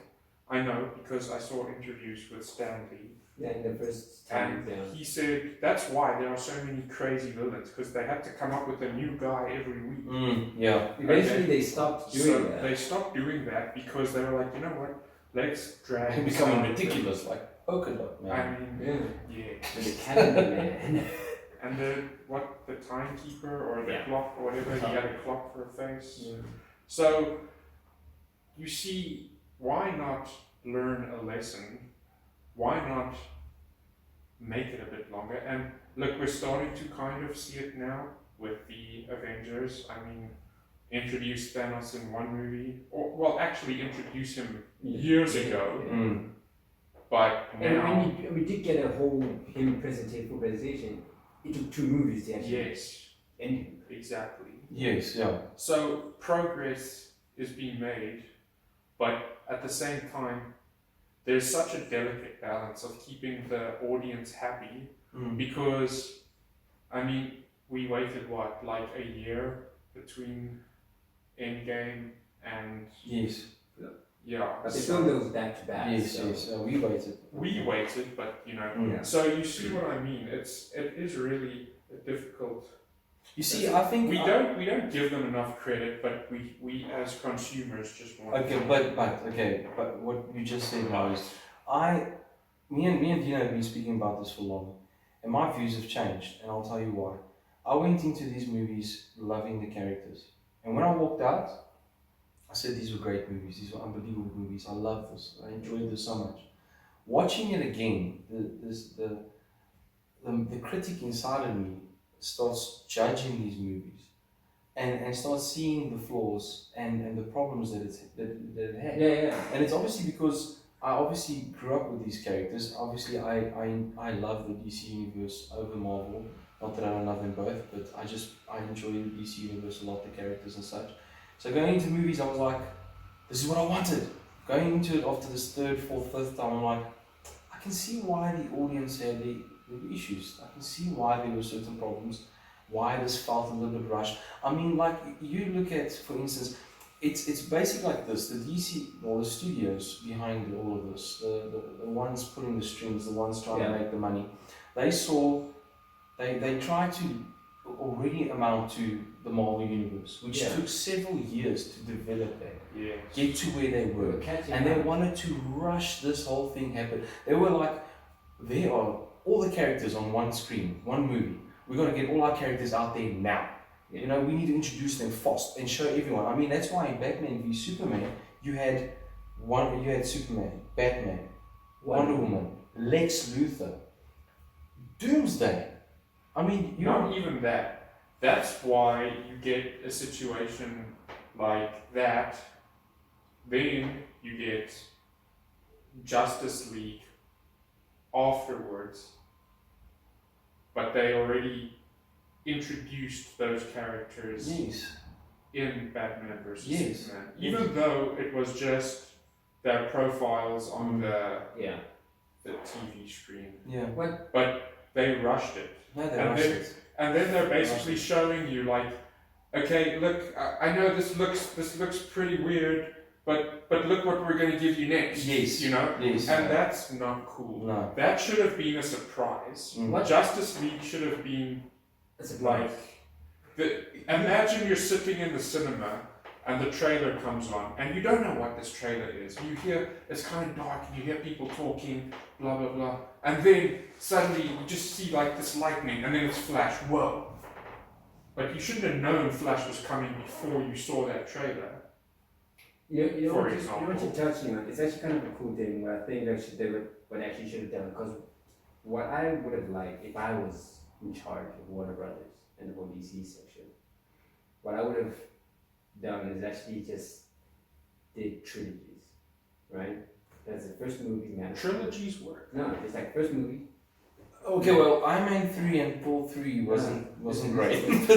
I know, because I saw interviews with Stan Lee. Yeah, in the first time. And he said that's why there are so many crazy villains, because they had to come up with a new guy every week. Eventually they stopped doing that. They stopped doing that because they were like, you know what, let's drag. They're becoming ridiculous, like Polka Dot Man. I mean, The Candy Man. And the timekeeper or the clock or whatever, he had a clock for a face. Yeah. So, you see, why not learn a lesson? Why not make it a bit longer? And look, we're starting to kind of see it now with the Avengers. I mean, introduce Thanos in one movie, actually introduce him years ago. Mm. But now, and we did get a whole presentation. It took 2 movies to actually. yes, And exactly. Yes, yeah. So progress is being made, but at the same time, there's such a delicate balance of keeping the audience happy, because, I mean, we waited like a year between Endgame and Yes. but they filmed those back to back. Yes. We waited. we waited, but so you see what I mean. It is really difficult. You see, I think we don't give them enough credit, but we as consumers just want. Okay, but what you just said now is, me and Dino have been speaking about this for long, and my views have changed, and I'll tell you why. I went into these movies loving the characters, and when I walked out, I said these were great movies, these were unbelievable movies, I love this, I enjoyed this so much. Watching it again, the critic inside of me starts judging these movies and starts seeing the flaws and the problems that it had. Yeah. And it's obviously because I obviously grew up with these characters. Obviously, I love the DC universe over Marvel. Not that I don't love them both, but I enjoy the DC universe a lot, the characters and such. So going into movies, I was like, this is what I wanted. Going into it after this 3rd, 4th, 5th time, I'm like, I can see why the audience had the issues. I can see why there were certain problems, why this felt a little bit rushed. I mean, like, you look at, for instance, it's basically like this. The the studios behind all of this, the ones pulling the strings, the ones trying to make the money, they saw, they tried to already amount to the Marvel Universe, which took several years to develop that, get to where they were. And they wanted to rush this whole thing happen. They were like, there are all the characters on one screen, one movie. We're going to get all our characters out there now. You know, we need to introduce them fast and show everyone. I mean, that's why in Batman v Superman, you had Superman, Batman, Wonder Woman, Lex Luthor, Doomsday. I mean, not even that. That's why you get a situation like that. Then you get Justice League afterwards, but they already introduced those characters in Batman versus Superman, even though it was just their profiles on the TV screen. But they rushed it. And then they're basically showing you like, okay, look, I know this looks pretty weird, but look what we're going to give you next. You know, and that's not cool. No. That should have been a surprise. Justice League should have been like, imagine you're sitting in the cinema and the trailer comes on, and you don't know what this trailer is. You hear, it's kind of dark, and you hear people talking, blah, blah, blah. And then suddenly you just see like this lightning, and then it's Flash. Whoa. But you shouldn't have known Flash was coming before you saw that trailer. You know what you're touching on? It's actually kind of a cool thing where I think what actually should have done. Because what I would have liked if I was in charge of Warner Brothers and the whole DC section, what I would have done is actually just did trilogies, right? That's the first movie, man. Trilogies work. No, it's like first movie. Okay, well, Iron Man 3 and Paul 3 wasn't great. In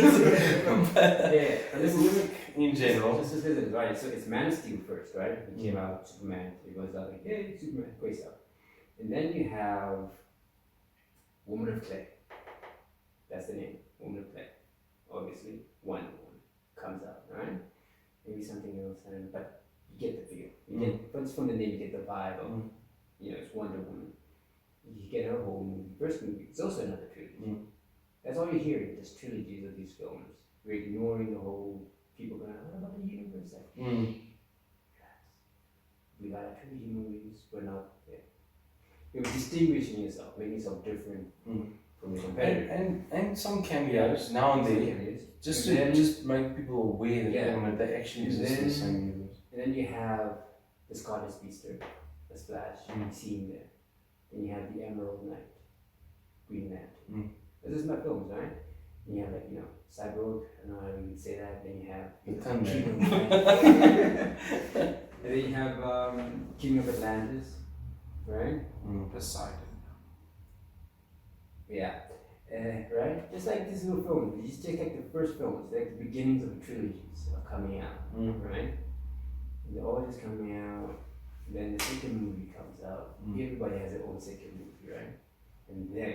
general. Just listen, right? So it's Man of Steel first, right? He came out, Superman. He goes out like, hey, Superman, great stuff. And then you have Woman of Clay. That's the name, Woman of Clay. Obviously, Wonder Woman comes out, right? Maybe something else, but you get the feel. You get, but from the name, you get the vibe of, you know, it's Wonder Woman. You get her whole movie. First movie, it's also another trilogy. That's all you're hearing, just trilogies of these films. We're ignoring the whole people going, what about the universe? Like, we got our trilogy movies, we're not there. You're distinguishing yourself, making yourself different from your competitor. And some cameos now and then, just to make people aware that they actually exist in the same universe. And then you have the Scottish Speedster, the Splash, you see him there. Then you have the Emerald Knight, Green Lantern. This is my films, right? And you have like, you know, Cyborg, I don't know how you would say that. Then you have and then you have King of Atlantis, right? Poseidon. Yeah. Right? Just like this little film. You just take like the first films, like the beginnings of the trilogies are coming out, right? And they're all just coming out. Then the second movie comes out. Everybody has their own second movie, right? And then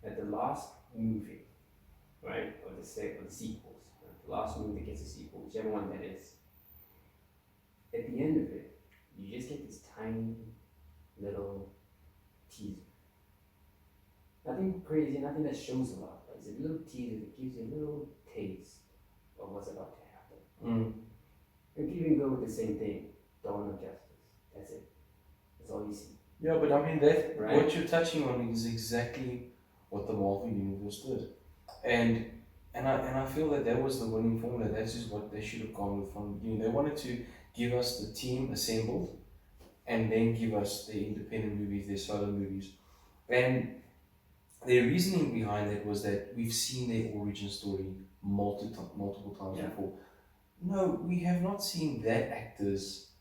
at the last movie, right, or the sequels, right? The last movie that gets a sequel, whichever one that is. At the end of it, you just get this tiny little teaser. Nothing crazy, nothing that shows a lot. But it's a little teaser that gives you a little taste of what's about to happen. You can even go with the same thing, Dawn of Justice. That's it. That's all you see. Yeah, but I mean that what you're touching on is exactly what the Marvel Universe did, and I feel that was the winning formula. That's just what they should have gone with from the beginning. They wanted to give us the team assembled, and then give us the independent movies, their solo movies, and their reasoning behind that was that we've seen their origin story multiple times before. No, we have not seen that actor's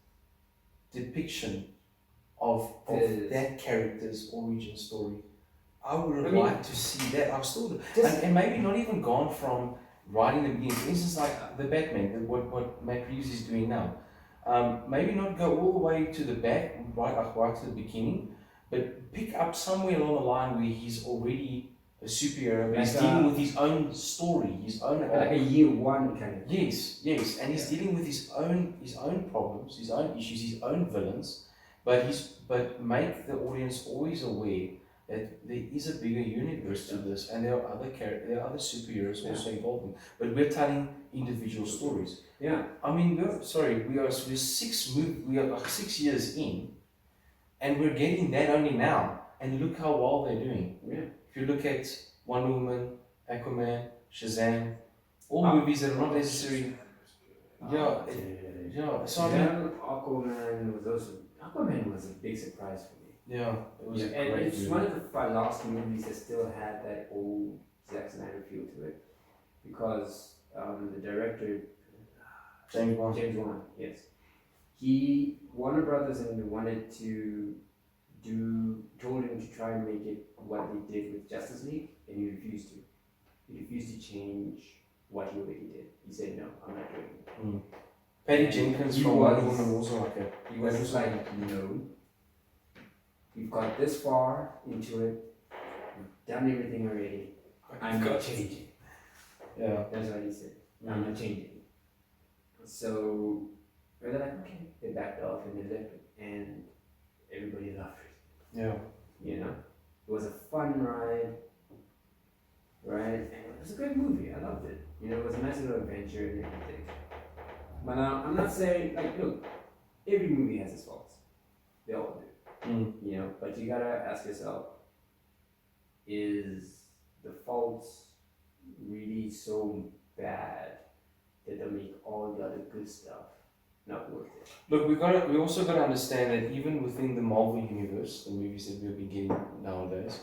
depiction of that character's origin story. I would have liked to see that. I've still and maybe not even gone from writing the beginning. For instance, like the Batman, what Matt Reeves is doing now. Maybe not go all the way to the back, right to the beginning, but pick up somewhere along the line where he's already a superhero, but Like he's dealing with his own story, his own like a year one kind of. Yes, and he's dealing with his own problems, his own issues, his own villains, but make the audience always aware that there is a bigger universe to this, and there are other superheroes also involved. But we're telling individual stories. Yeah. I mean, we're 6 years in, and we're getting that only now. And look how well they're doing. Yeah. If you look at Wonder Woman, Aquaman, Shazam, all movies that are not necessarily. So Aquaman was a big surprise for me. yeah, it was a and great it's movie. one of the last movies that still had that old Zack Snyder feel to it, because the director James Wan. Yes, Warner Brothers and wanted to told him to try and make it what they did with Justice League, and he refused to. He refused to change what he already did. He said, "No, I'm not doing it." Patty And Jenkins he from was- Wonder Woman also like that. He was just like, "No, we've got this far into it. We've done everything already. I'm not changing." Yeah. That's what he said. I'm not changing. So they're like, okay. They backed off and they left it, and everybody loved it. Yeah. You know, it was a fun ride, right? And it was a great movie. I loved it. You know, it was a nice little adventure and everything. But I'm not saying, like, look, every movie has its faults. They all do. You know, but you gotta ask yourself, is the faults really so bad that they'll make all the other good stuff not worth it? Look, we also got to understand that even within the Marvel universe, the movies that we've been getting nowadays,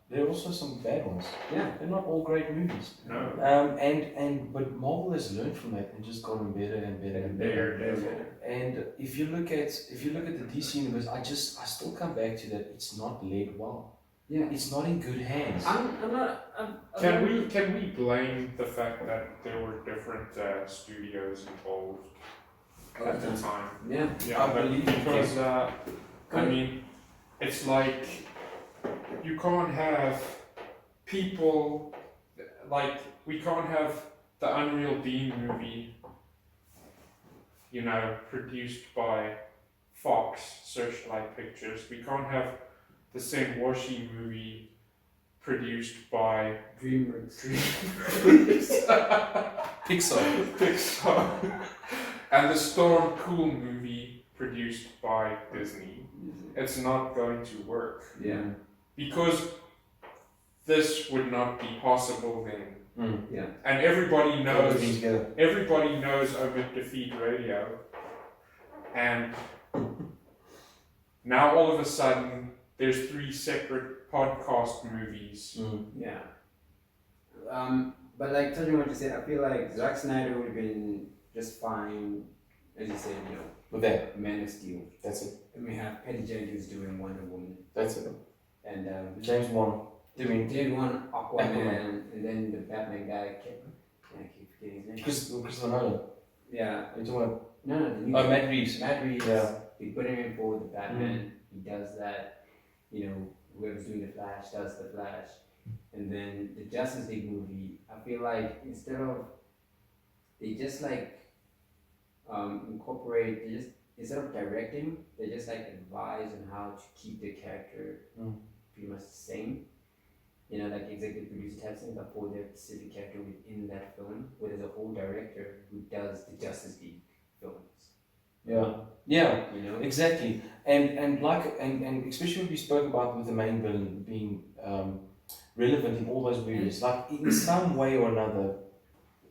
there are also some bad ones. Yeah. They're not all great movies. No. But Marvel has learned from that and just gotten better and better and better. And if you look at the DC universe, I still come back to that. It's not led well. Yeah. It's not in good hands. Can we blame the fact that there were different studios involved at the time? Yeah. Yeah, I believe because I mean, it's like you can't have people like we can't have the Unreal Bean movie, you know, produced by Fox Searchlight Pictures. We can't have the same Washi movie produced by DreamWorks. Pixar. And the Storm Cool movie produced by Disney. It's not going to work. Yeah. Because this would not be possible then. Yeah. And everybody knows together. OmitDefeatradio. And now all of a sudden there's 3 separate podcast movies. Yeah. But like touching on what you said, I feel like Zack Snyder would have been just fine, as you said, you know, With that, Man of Steel. that's it. And we have Patty Jenkins doing Wonder Woman. That's it. And James Wan doing did one Aquaman, and then the Batman guy I keep forgetting his name. Christopher Nolan. Yeah. You're talking about No, the new Matt Reeves. Matt Reeves. Yeah. They put him in for the Batman. He does that. You know, whoever's doing the Flash does the Flash. And then the Justice League movie, I feel like instead of instead of directing, they just like advise on how to keep the character pretty much the same. You know, like executive producer type thing, but for their specific character within that film, where there's a whole director who does the Justice League films. Yeah, You know? exactly. And especially what we spoke about with the main villain being relevant in all those movies, like in some way or another,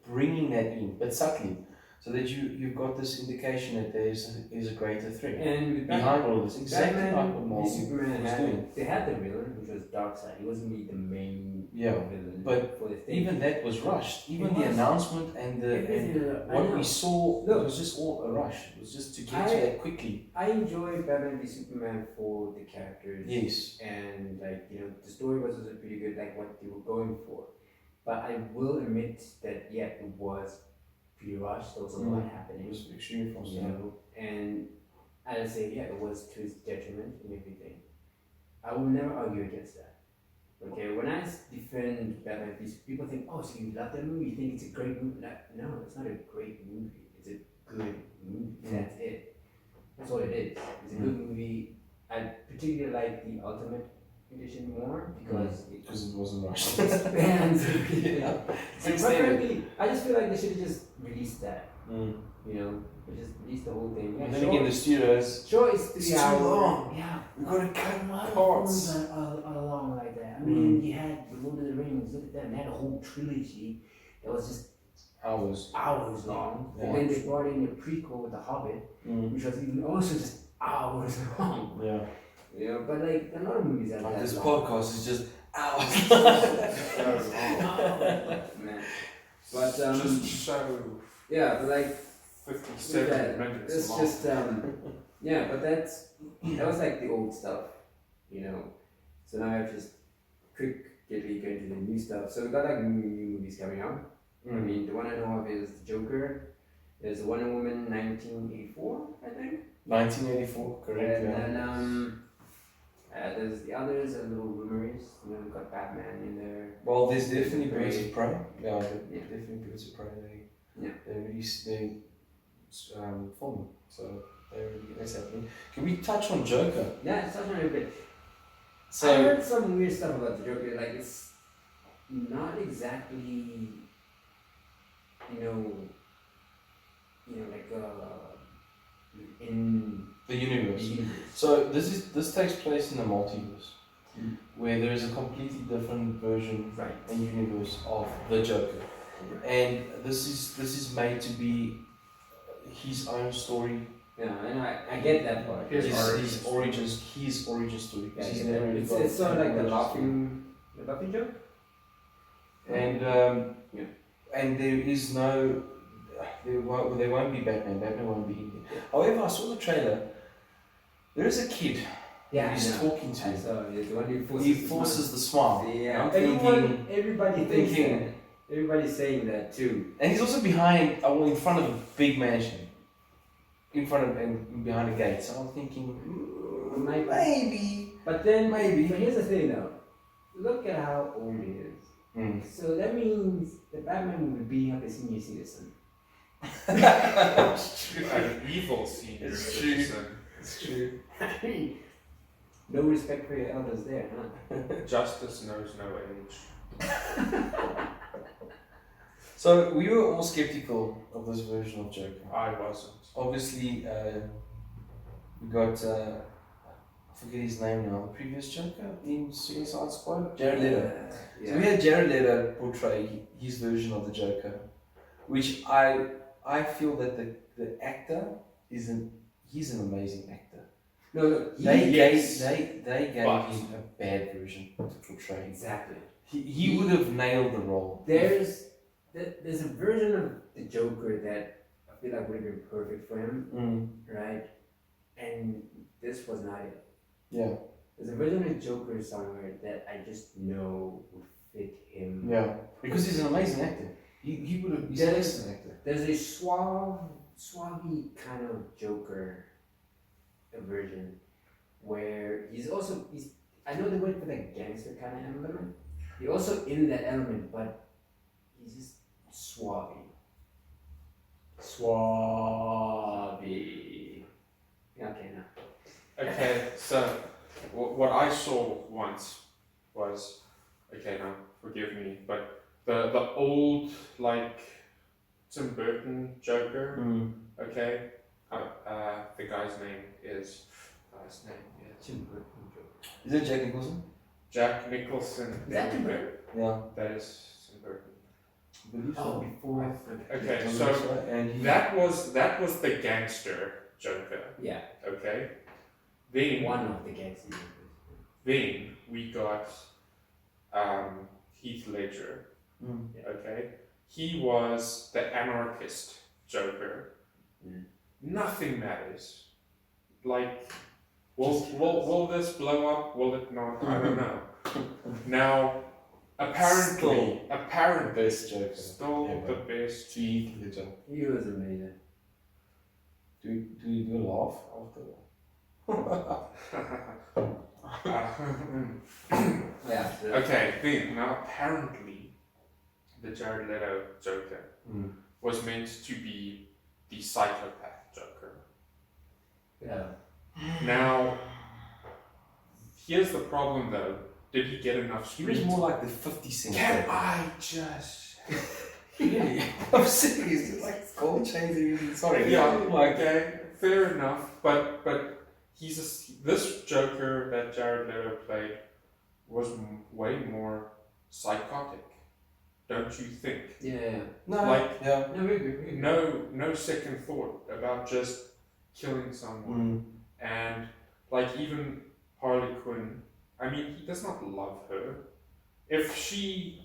bringing that in, but subtly, so that you've got this indication that there's a greater threat And behind all of this. Exactly Batman, like what Marvel Superman was doing. they had the villain, which was Darkseid. He wasn't really the main villain. But for the thing. even that was rushed. Even It the was. announcement and what we saw Look, was just all a rush. It was just to get I- to that quickly. I enjoy Batman v Superman for the characters. Yes. And like, you know, the story was also pretty good, like what they were going for. But I will admit that it was pretty rushed. There was a lot It happening. was extremely fast. You know, and I'd say it was to his detriment and everything. I will never argue against that. Okay, when I defend Batman, people think, oh, so you love that movie? You think it's a great movie? No, it's not a great movie. It's a good movie. That's it. That's all it is. It's a good movie. I particularly like the Ultimate Edition more because it wasn't rushed. it expands. Yeah. And quite frankly, I just feel like they should have just released that. Mm. You know, they just released the whole thing. And then again, the studios. Sure, it's It's 3 too hours. long. Yeah. We've got to cut A lot of parts. films are long like that. I mean, you had The Lord of the Rings, look at that, they had a whole trilogy that was just Hours. hours long. Yeah. And then they brought in a prequel with The Hobbit, which was even also just hours long. Yeah. You know, but like a lot of movies have Like that this long. podcast is just hours. Man. But Just so yeah, but like 57 minutes it's long. just yeah, but that was like the old stuff, you know. So now I just quickly go into the new stuff. So we got like new movies coming out. I mean, the one I know of is The Joker. There's Wonder Woman 1984, I think. 1984, correct. And Yeah. then there's the others, a little rumors. You know, we got Batman in there. Well, there's definitely Prey. Birds of Prey. Yeah, Yeah. definitely Birds of Prey. Yeah. They released their film, so that's happening. Can we touch on Joker? Yeah, it's such a bit. I So heard some weird stuff about the Joker. Like it's not exactly, you know, like in the the universe. universe. So this takes place in the multiverse, where there is a completely different version Right. and universe of the Joker, and this is made to be his own story. Yeah, and I get that part. His His origin story. Yeah, Because he's yeah, never really got it's sort of like the origin story. laughing joke. And Yeah. and there won't be Batman. Batman won't be in there. However, I saw the trailer. There is a kid Yeah, he's I know. talking to. I saw it. The one who forces He the forces the smile. smile. Yeah, I'm thinking, everybody thinks thinking- that. Everybody's saying that too. and he's also behind, in front of a big mansion, in front of and behind a gate. So I'm thinking, maybe. But then, Maybe. But here's the thing, though. Look at how old he is. So that means the Batman will be beating up a senior citizen. An evil senior It's true. citizen. It's true. No respect for your elders there, huh? Justice knows no age. So we were all skeptical of this version of Joker. I wasn't. Obviously, we got I forget his name now. The previous Joker in Suicide Squad, Jared Leto. Yeah. So we had Jared Leto portray his version of the Joker, which I feel that the actor he's an amazing actor. No, They Yes. gave But- him a bad version to portray. exactly. He would have nailed the role. There's a version of the Joker that I feel like would have been perfect for him, right? And this was not it. Yeah. There's a version of Joker somewhere that I just know would fit him. Yeah. Because he's an amazing actor. He would have. He's an excellent actor. There's a suave kind of Joker version where he's I know they went for that gangster kind of element. He's also in that element, but he's just suave. Yeah, okay, now. Okay, so what I saw once was, okay, now forgive me, but the old like Tim Burton Joker. Okay, the guy's name is Tim Burton Joker. Is it Jack Nicholson? Jack Nicholson. Is that Tim Burton? Yeah. That is Tim Burton. I believe Oh, so. before. Okay, I so believe so. And he, that was the gangster Joker. Yeah, Okay, then one of the gangster Jokers. then we got Heath Ledger. Okay, he was the anarchist Joker. Nothing matters. Like, will this blow up? Will it not? I don't know. Now, apparently, best Joker still ever. the best. Heath Ledger. He was amazing. Do you do a laugh after? Yeah. Okay, then now apparently the Jared Leto Joker was meant to be the psychopath Joker. Yeah. Now, here's the problem though. Did he get enough He screen was more like the 50 Cent. Can I just... Really? I'm serious. It's like gold chains and everything. Sorry. Yeah, Like, okay, fair enough. But this Joker that Jared Leto played was way more psychotic, don't you think? Yeah. no, Like, yeah. No, we agree. No second thought about just killing someone. And like even Harley Quinn, I mean, he does not love her. If she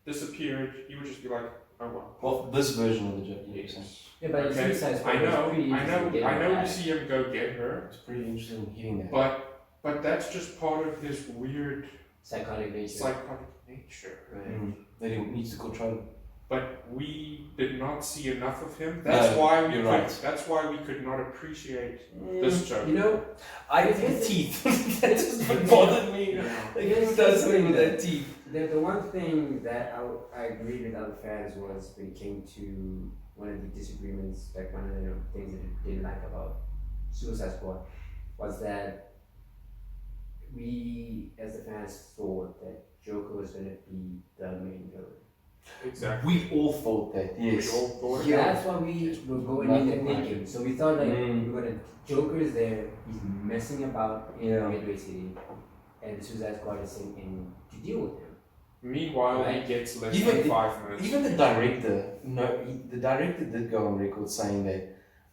disappeared, he would just be like, oh well. Well, this version of the Joker. Yes. Yeah, but the Okay, Suicide Squad I was know, pretty interesting getting I know we that. see him go get her, It's pretty interesting hearing that. but that's just part of his weird Psychotic nature. psychotic nature. Right. That he needs to control. But we did not see enough of him. No, That's why we you're could. right. That's why we could not appreciate this Joker. You know, I the teeth. That just bothered me. Yeah. Like, who does something with their teeth? the one thing that I agreed with other fans was when it came to one of the disagreements, like one of the things that I didn't like about Suicide Squad, was that we, as the fans, thought that Joker was going to be the main villain. Exactly. We all thought that, yes. We all thought. Yeah, that's what we were going in there thinking. So we thought like we're gonna Joker is there, he's messing about in Yeah. Midway City, and the Suicide Squad is in to deal with him. Meanwhile, Right. he gets less Even than the- 5 minutes. Even the director, the director did go on record saying that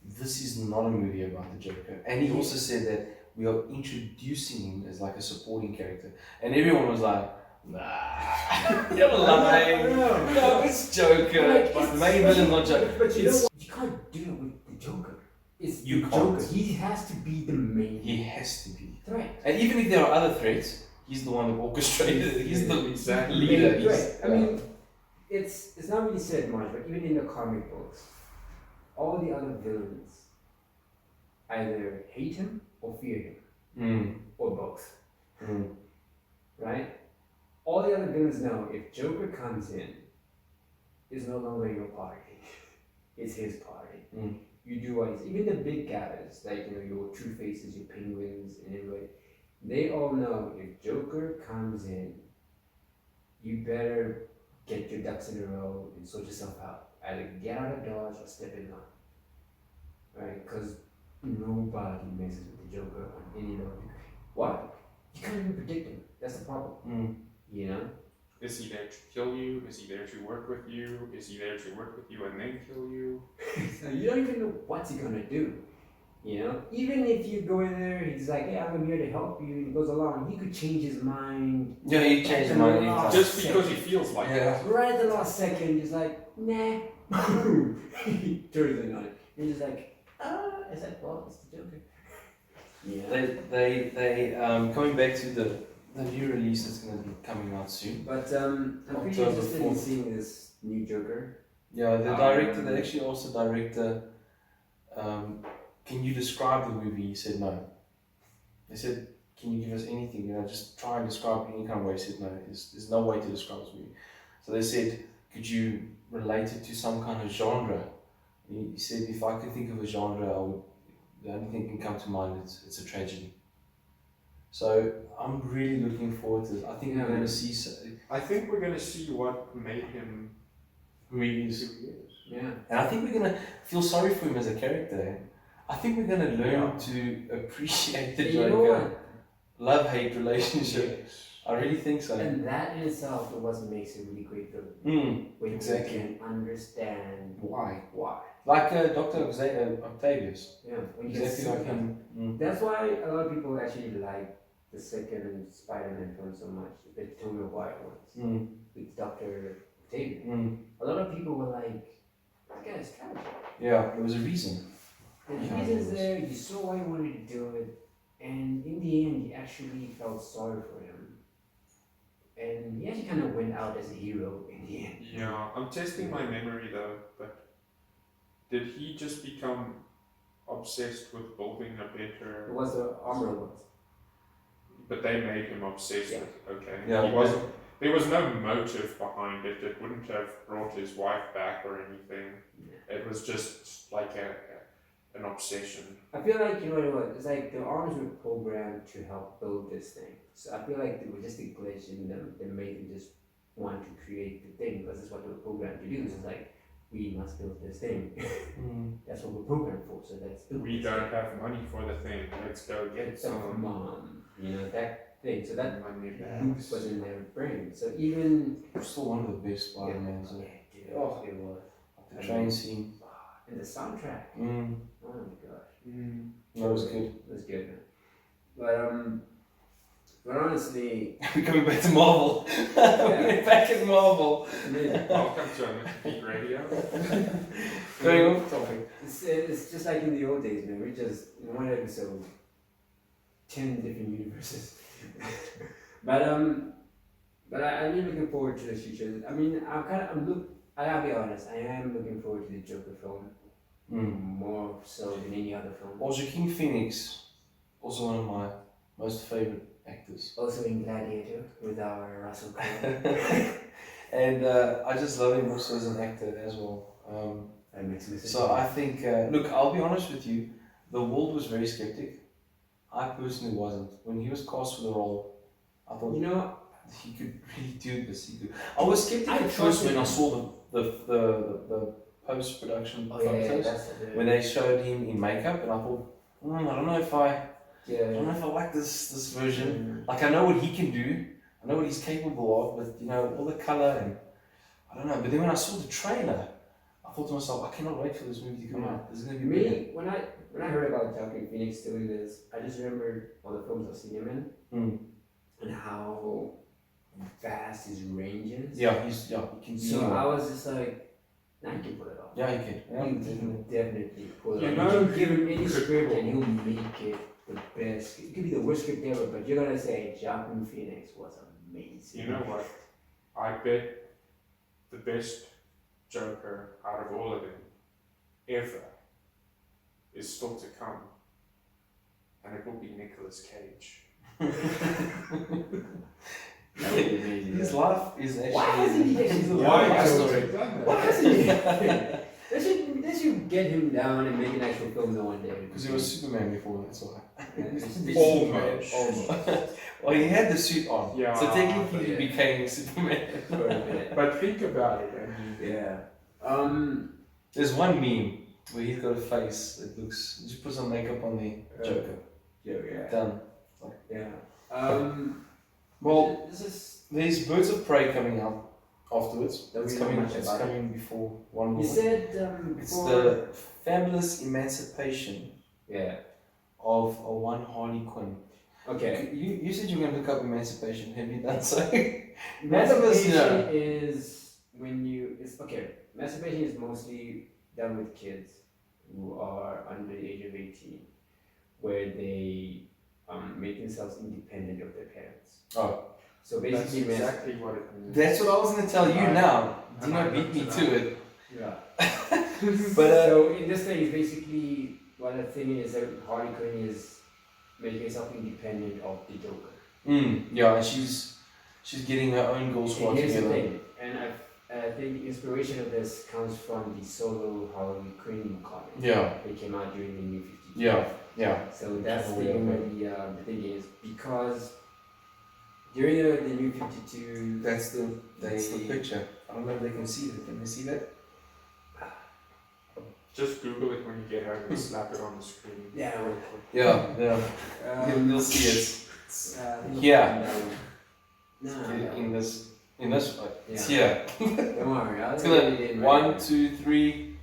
this is not a movie about the Joker. And he also said that we are introducing him as like a supporting character. And everyone was like, nah, you're lying. No, it's Joker. Like, It's it's- main villain, not Joker. But you know It's- what? You can't do it with the Joker. It's You the can't. Joker. He has to be the main He has to be. threat. And even if there are other threats, he's the one who orchestrated it. He's the Exactly. leader. Main He's- threat. I mean, it's not really said much, but even in the comic books, all the other villains either hate him or fear him, or both. Right? All the other villains know if Joker comes in, it's no longer your party. It's his party. You do what he's, even the big guys, like your True Faces, your Penguins, and everybody, they all know if Joker comes in, you better get your ducks in a row and sort yourself out. Either get out of Dodge or step in line. Right? Because nobody messes with the Joker on any level. Why? You can't even predict him. That's the problem. You know? Is he there to kill you? Is he there to work with you? Is he there to work with you and then kill you? You don't even know what's he gonna do. You know? Even if you go in there, he's like, hey, I'm here to help you, and he goes along, he could change his mind. Yeah, he changed his mind anytime. Just because he feels like it. Right at the last second, he's like, nah. He turns it on. And he's like, it's like, well, it's the Joker. Yeah. They coming back to the new release that's going to be coming out soon. But I'm pretty October interested in 4th. seeing this new Joker. Yeah, the director, they actually also director, can you describe the movie? He said no. They said, can you give us anything? Just try and describe it any kind of way. He said no, there's no way to describe this movie. So they said, could you relate it to some kind of genre? He said, if I could think of a genre, the only thing that can come to mind is it's a tragedy. So I'm really looking forward to this. I think we're going to see I think we're going to see what made him who he is. who he is. Yeah. And I think we're going to feel sorry for him as a character. I think we're going to learn to appreciate the And you know Joker. what? Love-hate relationship. Yes. I really think so. And that in itself is what makes a really great villain. When exactly. you can understand Why? why. Like Dr. Octavius. Yeah. When you Exactly can see like him. That's why a lot of people actually like the second Spider-Man film so much. The Tobey Maguire ones. With Dr. Octavius. A lot of people were like, that guy's trash. Yeah, there was a reason. And Yeah, the it reason's was. there, you saw why he wanted to do it, and in the end, you actually felt sorry for him. And he actually kind of went out as a hero in the end. Yeah, I'm testing my memory though, but did he just become obsessed with building a It better... was the armor ones. But they made him obsessed with it, okay? Yeah, He wasn't, there was no motive behind it. It wouldn't have brought his wife back or anything. It was just like an obsession. I feel like, you know what it was? It's like the arms were programmed to help build this thing. So I feel like there was just a glitch in them that made them just want to create the thing because that's what they were programmed to do. So it's like, we must build this thing. That's what we're programmed for. So let's build We this don't thing. have money for the thing. Let's go get So, some you know, that thing. So that money loop bags. was in their brain. So even Still one of the best Spider-Mans. yeah, Yeah, dude, Oh. it was. the train scene. And the soundtrack. Mm. Oh my gosh. That was good. It was good, man. But honestly, We're coming back to Marvel. We're back in Marvel. Welcome to omitdefeatradio. Going off topic. it's just like in the old days, man. We just in one episode, 10 different universes. but I'm really looking forward to the future. I mean, I gotta be honest. I am looking forward to the Joker film more so than any other film. Joaquin Phoenix, also one of my most favorite actors. Also in Gladiator with our Russell Crowe. And I just love him also as an actor as well. That makes me sick. So I think, look, I'll be honest with you, the world was very skeptic. I personally wasn't. When he was cast for the role, I thought You know, he could really do this. I was skeptic I at first trusted when I him. saw the post-production photos that's the when they showed him in makeup, and I thought, I don't know if I yeah. don't know if I like this version. Like I know what he can do, I know what he's capable of, but you know all the color and I don't know. But then when I saw the trailer, I thought to myself, I cannot wait for this movie to come out. This is gonna be brilliant. Me, when I heard about Joaquin Phoenix doing this, I just remembered all the films I've seen him in and how vast his range is. Yeah, he can. So I was just like, nah, he can pull it off. Yeah, he can. Yeah, He can definitely pull it You off. know, You can give him any he could script pull. and he'll make it the best. It could be the worst script ever, but you're gonna say Joaquin Phoenix was amazing. You know what? I bet the best Joker out of all of them ever is still to come. And it will be Nicolas Cage. That would be amazing. His life is actually. Why hasn't he He's a Why life hasn't story. he done that? Why hasn't he? They should get him down and make an actual film the one day. Because he was Superman before, that's why. Almost. Almost. Well, he had the suit on. Yeah, So technically but he yeah. became Superman. For a minute. But think about it. I mean, Yeah. There's one meme where he's got a face that looks. Just put some makeup on the Joker. Yeah. Done. Yeah. Well, this is. there's Birds of Prey coming out afterwards. Don't It's we know coming. much It's about it? coming before Wonder You Woman. said It's before. the fabulous emancipation Yeah. of a one Harley Quinn. Okay. You said you were going to look up emancipation. Have you done so? Masturbation is when you. It's okay. Masturbation is mostly done with kids who are under the age of 18, where they make themselves independent of their parents. Oh. So that's basically, exactly what it means. That's what I was going to tell you now. Do And not I beat me looked to it it. Yeah. But So in this thing is basically what the thing is that Harley Quinn is making herself independent of the Joker. Yeah, and she's getting her own goal squad And here's the together. thing, and I think the inspiration of this comes from the solo Harley Quinn comic. Yeah. They came out during the New 52. Yeah. So that's Oh, the yeah. where the thing is because during the New 52. That's the They- picture. I don't know if they can see that. Can they see that? Just Google it when you get home and slap it on the screen. Yeah. real quick. Yeah. You'll see it. Yeah. It's No. in this way. Yeah. It's here. Don't worry. I'll It's edit gonna it in 1, 2, 3.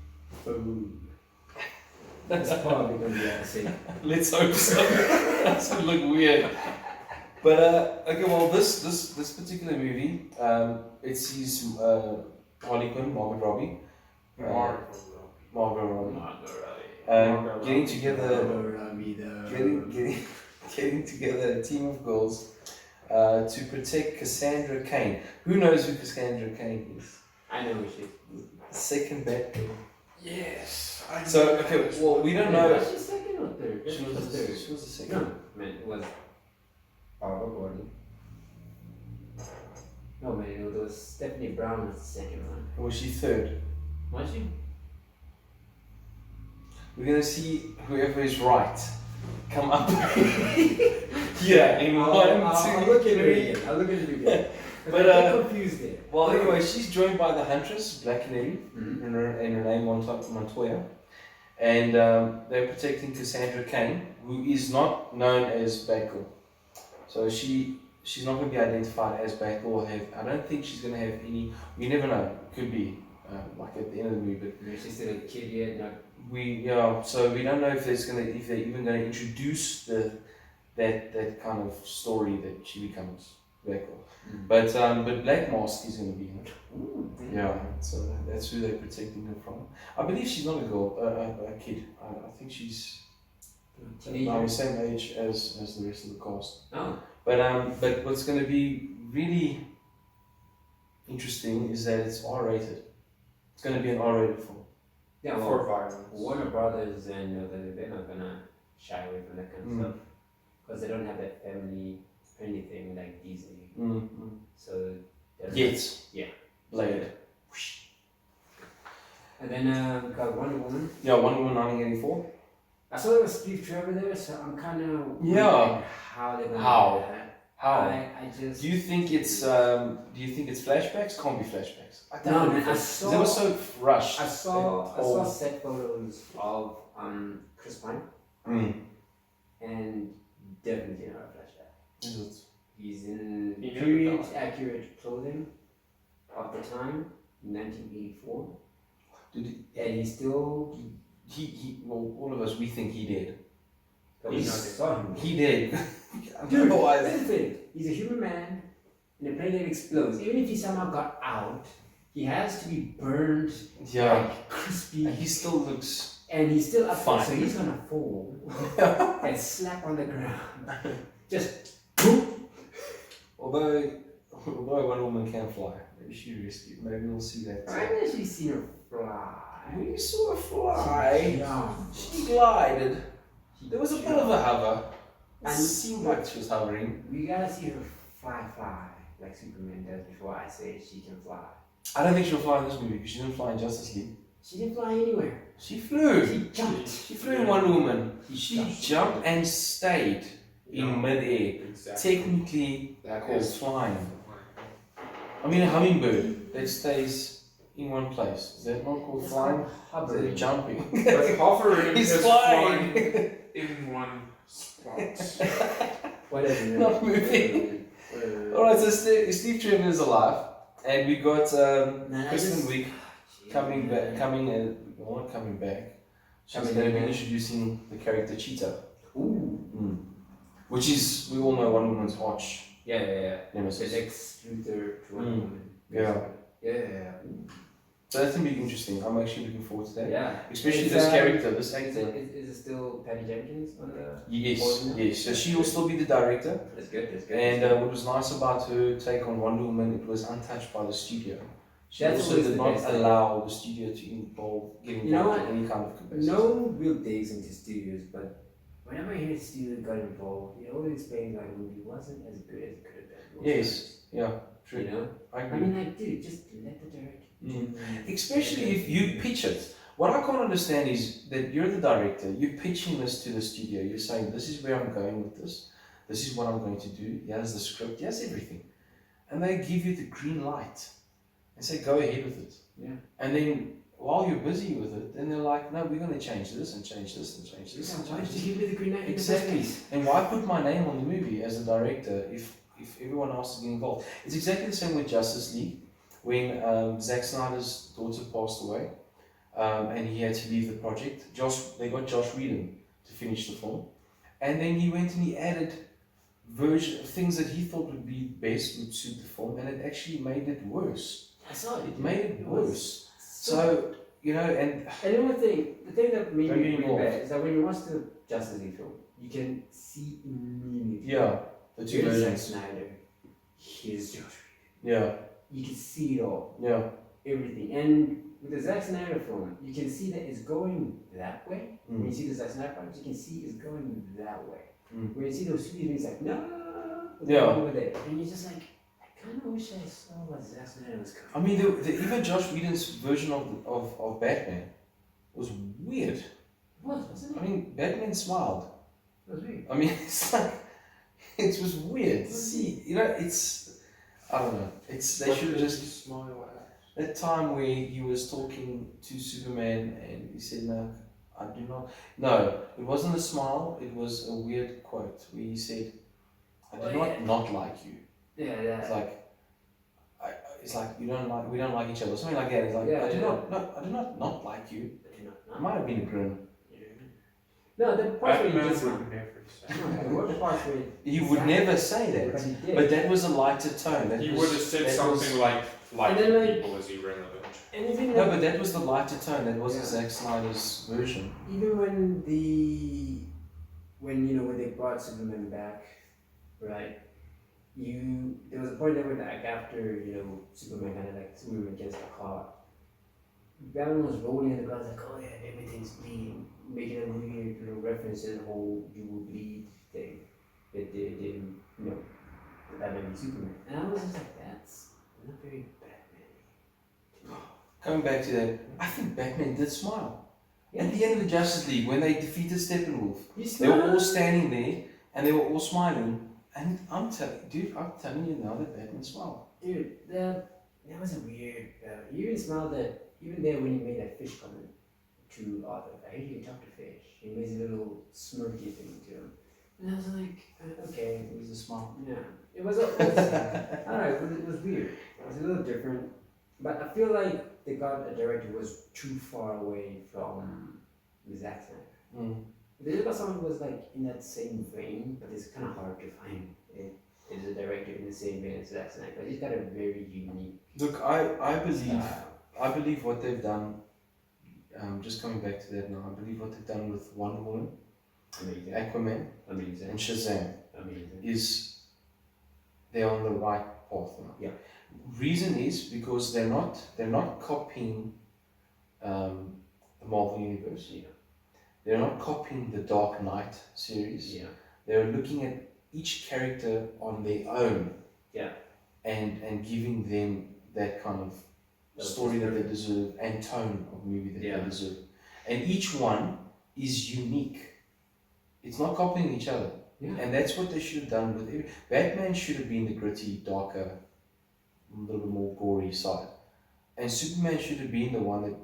Boom. That's probably gonna be the same. Let's hope so. That's gonna look weird. But okay, well this particular movie, it sees Harley Quinn, Margot Robbie, Marvel. Margot Robbie, Margot getting Robbie. together, getting together a team of girls to protect Cassandra Cain. Who knows who Cassandra Cain is? I know who she is. Second Batgirl. Yes. So okay, well we don't know. Was she second or third? She was third. the second. No, man, it was. Barbara Gordon. No, man, no, there was Stephanie Brown was the second one. Or was she third? Was she? We're gonna see whoever is right come up here in I'll look at it again. I'll look at it again. But, I get confused there. Well, anyway, she's joined by the Huntress, Black Canary, Mhm. and Renee Montoya, and they're protecting Cassandra Cain, who is not known as Batgirl. So she's not going to be identified as Batgirl. I don't think she's going to have any. You never know. Could be like at the end of the movie, but Maybe she's still a kid yet. Not. So we don't know if they're even going to introduce that kind of story that she becomes Batgirl. But Black Mask is going to be in it. Ooh, Yeah, so that's who they're protecting her from. I believe she's not a girl, a kid. I think she's about the same age as the rest of the cast. Oh. But what's going to be really interesting is that it's R-rated. It's going to be an R-rated film. Yeah, For well, violence. Warner Brothers and they're not gonna shy away from that kind of stuff because they don't have that family friendly thing like Disney. So Yes. Yeah. Blade. And then we got Wonder Woman. Yeah, Wonder Woman 1984. I saw there was Steve Trevor there, so I'm kind of Yeah. how they're gonna How? do that. How? I just. Do you think it's flashbacks? Can't be flashbacks. I don't No, know. man, I They were saw. so rushed. I saw set photos of Chris Pine and definitely not a flashback. Is it? He's in He never period died. accurate clothing of the time, 1984. Did he? And he's still. Well, all of us, we think he did. We He's- saw him. He did. Dude, Otherwise, that's the thing. He's a human man in a plane that explodes. Even if he somehow got out, he has to be burned, yeah. like crispy, And he still looks. and he's still up there, Fine. so he's gonna fall and slap on the ground. Just boom. Although Wonder Woman can fly, maybe she rescued. Maybe we'll see that. I've actually seen her fly. We saw her fly. Yeah. She glided. There was a bit of a hover. It And- seemed like she was hovering. We gotta see her fly like Superman does before I say she can fly. I don't think she'll fly in this movie because she didn't fly in Justice League. She didn't fly anywhere. She flew. She jumped. She flew in Wonder Woman. She jumped. jumped and stayed in midair. Exactly. Technically That called is flying. I mean, a hummingbird that stays in one place. Is that not called It's flying? called Is hovering. that jumping? But hovering He's is flying. flying in one spot. Whatever. Not moving. Alright, so Steve Trevor is alive. And we got Kristen Wiig coming back. Not coming back. She's Coming going to be back. introducing the character Cheetah. Ooh. Which is, we all know, Wonder Woman's arch Yeah. The nemesis. Lex Luthor to Wonder Woman. Yeah. Yeah. So that's going to be interesting. I'm actually looking forward to that. Yeah. Especially Is, this character, this Is actor. it still Patty Jenkins on the? Yes. So she will still be the director. That's good. And what was nice about her take on Wonder Woman, it was untouched by the studio. She That's also always did the not best thing. allow the studio to get You know involved what? in any kind of capacity. No real digs into studios, but whenever I hear the studio got involved, it always explains why the movie wasn't as good as it could have been. most Yes. times. Yeah, true. You know? I I agree. mean, like, dude, just let the director. Especially if you pitch it. What I can't understand is that you're the director, you're pitching this to the studio, you're saying, this is where I'm going with this, this is what I'm going to do, here's the script, here's everything. And they give you the green light and say, go ahead with it. Yeah. And then while you're busy with it, then they're like, no, we're going to change this and change this and change this and Why change did you this. give me the green light? in the first Exactly. place? And why put my name on the movie as a director if everyone else is getting involved? It's exactly the same with Justice League. When Zack Snyder's daughter passed away and he had to leave the project, they got Josh Whedon to finish the film. And then he went and he added things that he thought would be best, would suit the film, and it actually made it worse. I saw it. It made it worse. So, So, you know, and and then the thing that made Don't me get really involved. bad is that when you watch the Justice League film, you can see immediately. yeah, the two Here's Zack versions. Snyder. Here's Josh. Yeah, You can see it all. yeah, Everything. And with the Zack Snyder film, you can see that it's going that way. When you mm. see the Zack Snyder project, you can see it's going that way. Mm. When you see those two, it's like, no. Yeah. over there, and you're just like, I kind of wish I saw what Zack Snyder was I mean, even Josh Whedon's version of Batman was weird. It wasn't I it? mean, Batman smiled. It was weird. I mean, it's like, it was weird to see. You know, it's, I don't know. It's they What should have did just he smile at? that time where he was talking to Superman and he said, "No, I do not." No, it wasn't a smile. It was a weird quote where he said, "I do Oh, not yeah. not like you." Yeah, It's like, it's like we don't like each other, something like that. It's like Yeah, I do yeah. not not like you. I do not It know. might have been a grin. No, the part where Batman he just would never say. no, the worst part where He would never say but that. he did. But that was a lighter tone. That He was, would have said that something was, like And then, like- people is irrelevant. and even No, but that was the lighter tone. That wasn't Yeah. Zack Snyder's version. even when when they brought Superman back, right? There was a point there where like after Superman kind of like Superman against the car, Batman was rolling in the ground like, oh yeah, everything's bleeding, making a weird reference to the whole "you will bleed" thing that they did, the Batman v Superman, and I was just like, that's not very Batman. Coming back to that, I think Batman did smile. Yeah. At the end of the Justice League, when they defeated Steppenwolf, You they were all smile? standing there and they were all smiling. And I'm telling you now that Batman smiled. Dude, that was a weird. You even smelled that. Even there when he made that fish comment to Arthur, I hate you talk to fish. He makes a little smirky thing to him, and I was like, okay, It was a smile. yeah. It was. I don't know. It was weird. It was a little different, but I feel like they got a director who was too far away from Zack Snyder. Mm. They just got someone who was like in that same vein, but it's kind of hard to find. Is a director in the same vein as Zack Snyder, but he's got a very unique Look, I believe style. I believe what they've done. Just coming back to that now, I believe what they've done with Wonder Woman, Amazing. Aquaman, Amazing. and Shazam Amazing. is they're on the right path now. Yeah. Reason is because they're not copying the Marvel universe. Yeah. They're not copying the Dark Knight series. Yeah. They're looking at each character on their own. Yeah. And giving them that kind of That's story that they perfect. deserve and tone of movie that Yeah. they deserve. And each one is unique. It's not copying each other. Yeah. And that's what they should have done with every. Batman should have been the gritty, darker, a little bit more gory side. And Superman should have been the one that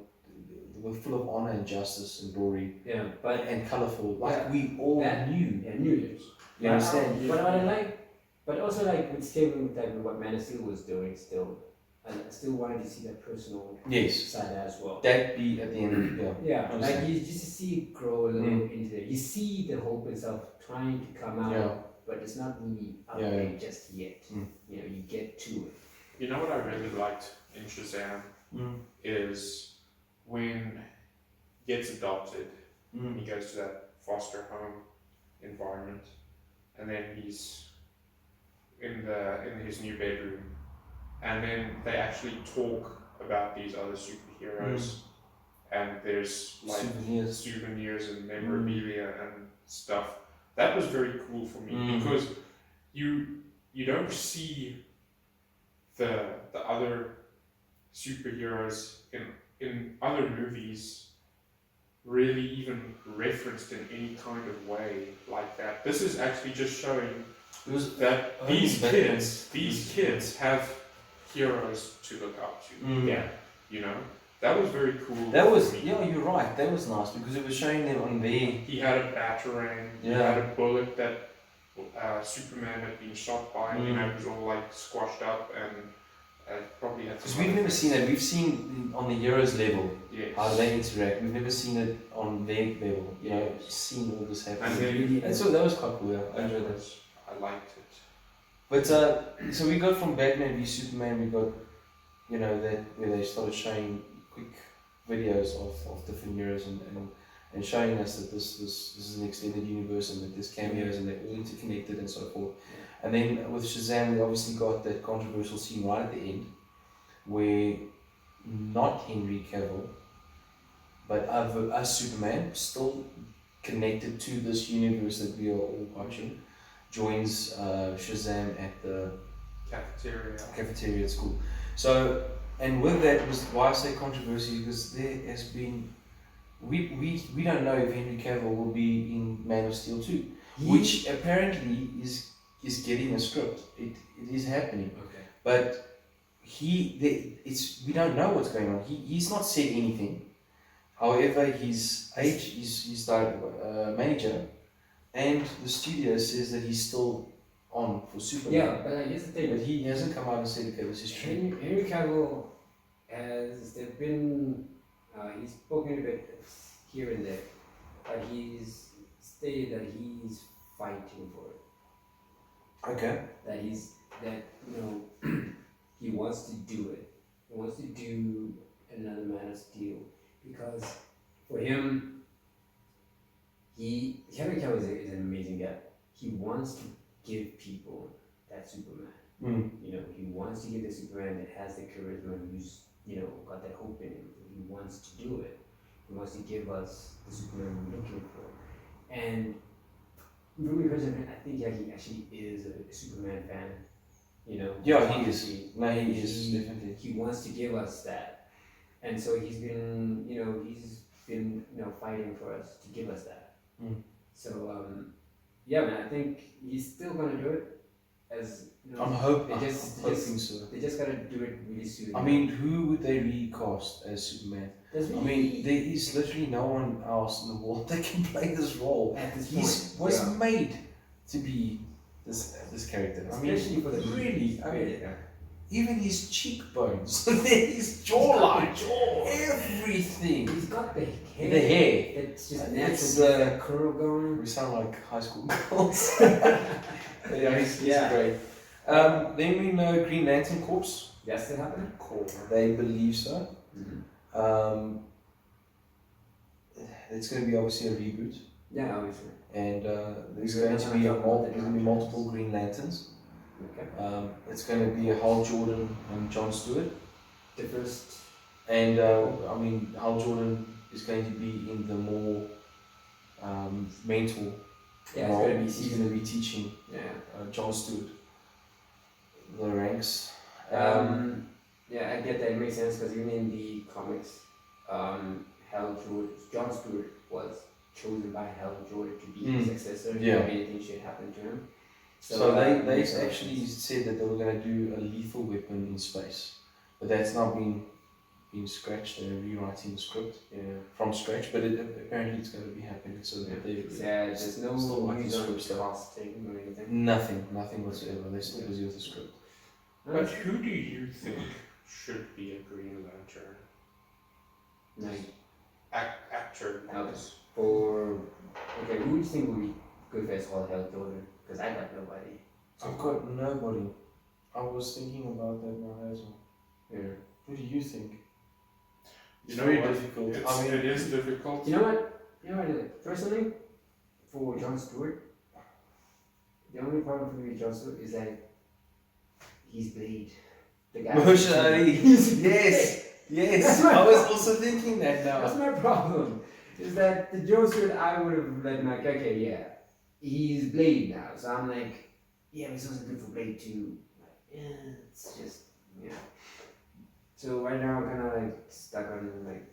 was full of honor and justice and glory Yeah. But and colorful, like Yeah. we all That- knew. yeah, New Year's. You understand? But what I like, but also like with staying with what Man of Steel was doing still, I still wanted to see that personal Yes. side as well. That be at the end of the yeah. Yeah, like Understand. you just see it grow a little into it. You see the hope itself trying to come out, Yeah. but it's not really out Yeah, there just yet. Mm. You get to it. You know what I really liked in Shazam is when he gets adopted, he goes to that foster home environment, and then he's in his new bedroom, and then they actually talk about these other superheroes, and there's like souvenirs and memorabilia and stuff. That was very cool for me because you don't see the other superheroes in other movies really even referenced in any kind of way like that. This is actually just showing that these kids have heroes to look up to. Yeah. You know, that was very cool. That was for me. you're right. That was nice because it was showing them on their. He had a batarang. He Yeah. had a bullet that Superman had been shot by. You know, it was all like squashed up and probably had. Because we've never seen it. We've seen on the heroes level Yes. how they interact. We've never seen it on their level. You know, seen all this happen. And then And so that was quite cool. Yeah, I enjoyed that. I liked it. But so we got from Batman v Superman. We got that where they started showing quick videos of different heroes and showing us that this is an extended universe and that there's cameos and they're all interconnected and so forth. And then with Shazam, we obviously got that controversial scene right at the end where not Henry Cavill, but us Superman, still connected to this universe that we are all watching, joins Shazam at the Cafeteria. at school. So, and with that was why I say controversy, because there has been, we don't know if Henry Cavill will be in Man of Steel 2, which apparently is getting a script. It is happening, Okay. but we don't know what's going on. He's not said anything. However, his manager and the studio says that he's still on for Superman. Yeah, but here's the thing. But he hasn't come out and said, okay, this is true. Henry Cavill there's been, he's spoken a bit here and there, but he's stated that he's fighting for it. Okay. That he wants to do it. He wants to do another Man of Steel because for him, Henry Cavill is an amazing guy. He wants to give people that Superman. Mm. He wants to give the Superman that has the charisma, who's got that hope in him. He wants to do it. He wants to give us the Superman we're looking for. And for me personally, I think he actually is a Superman fan. Yeah, he is. No, he is definitely. He wants to give us that, and so he's been fighting for us to give us that. Mm. So yeah, man, I think he's still gonna do it. I'm hoping so. They just gotta do it really soon. I mean, who would they recast as Superman? There is literally no one else in the world that can play this role. At this He was made to be this character. Especially for the really. yeah. Even his cheekbones, his jawline, everything. He's got the hair. The hair. It's just It's, natural. That curl going. We sound like high school girls. Yeah, he's great. Then we know Green Lantern Corps. Yes, that happened. Cool. They believe so. Mm-hmm. It's going to be obviously a reboot, Yeah, obviously. and there's going to be multiple Green Lanterns. Okay. It's going to be a Hal Jordan and John Stewart. The first. And Hal Jordan is going to be in the more mentor Yeah, role. he's He's going to be teaching John Stewart the ranks. Yeah, I get that. It makes sense because even in the comics, John Stewart was chosen by Hal Jordan to be his successor. Yeah. If anything should happen to him. So they actually said that they were going to do a lethal weapon in space, but that's now been scratched. They're rewriting the script from scratch, but apparently it's going to be happening. So that there's no news on casting or anything. Nothing whatsoever. They're still busy with the script. But who do you think should be a Green Lantern? Actor. Who do you think would be good as Hal Jordan? Because I got nobody. I've got nobody. I was thinking about that now as well. Yeah. Who do you think? It's very difficult. It is difficult. You know what? Personally, for John Stewart, the only problem for me with John Stewart is that he's Blade. The guy. Yes. I was also thinking that now. That's my problem. Is that the John Stewart I would have been like, okay, yeah, he's Blade now. So I'm like, yeah, but he's also good for Blade too. Like, it's just, So right now I'm kind of like stuck on like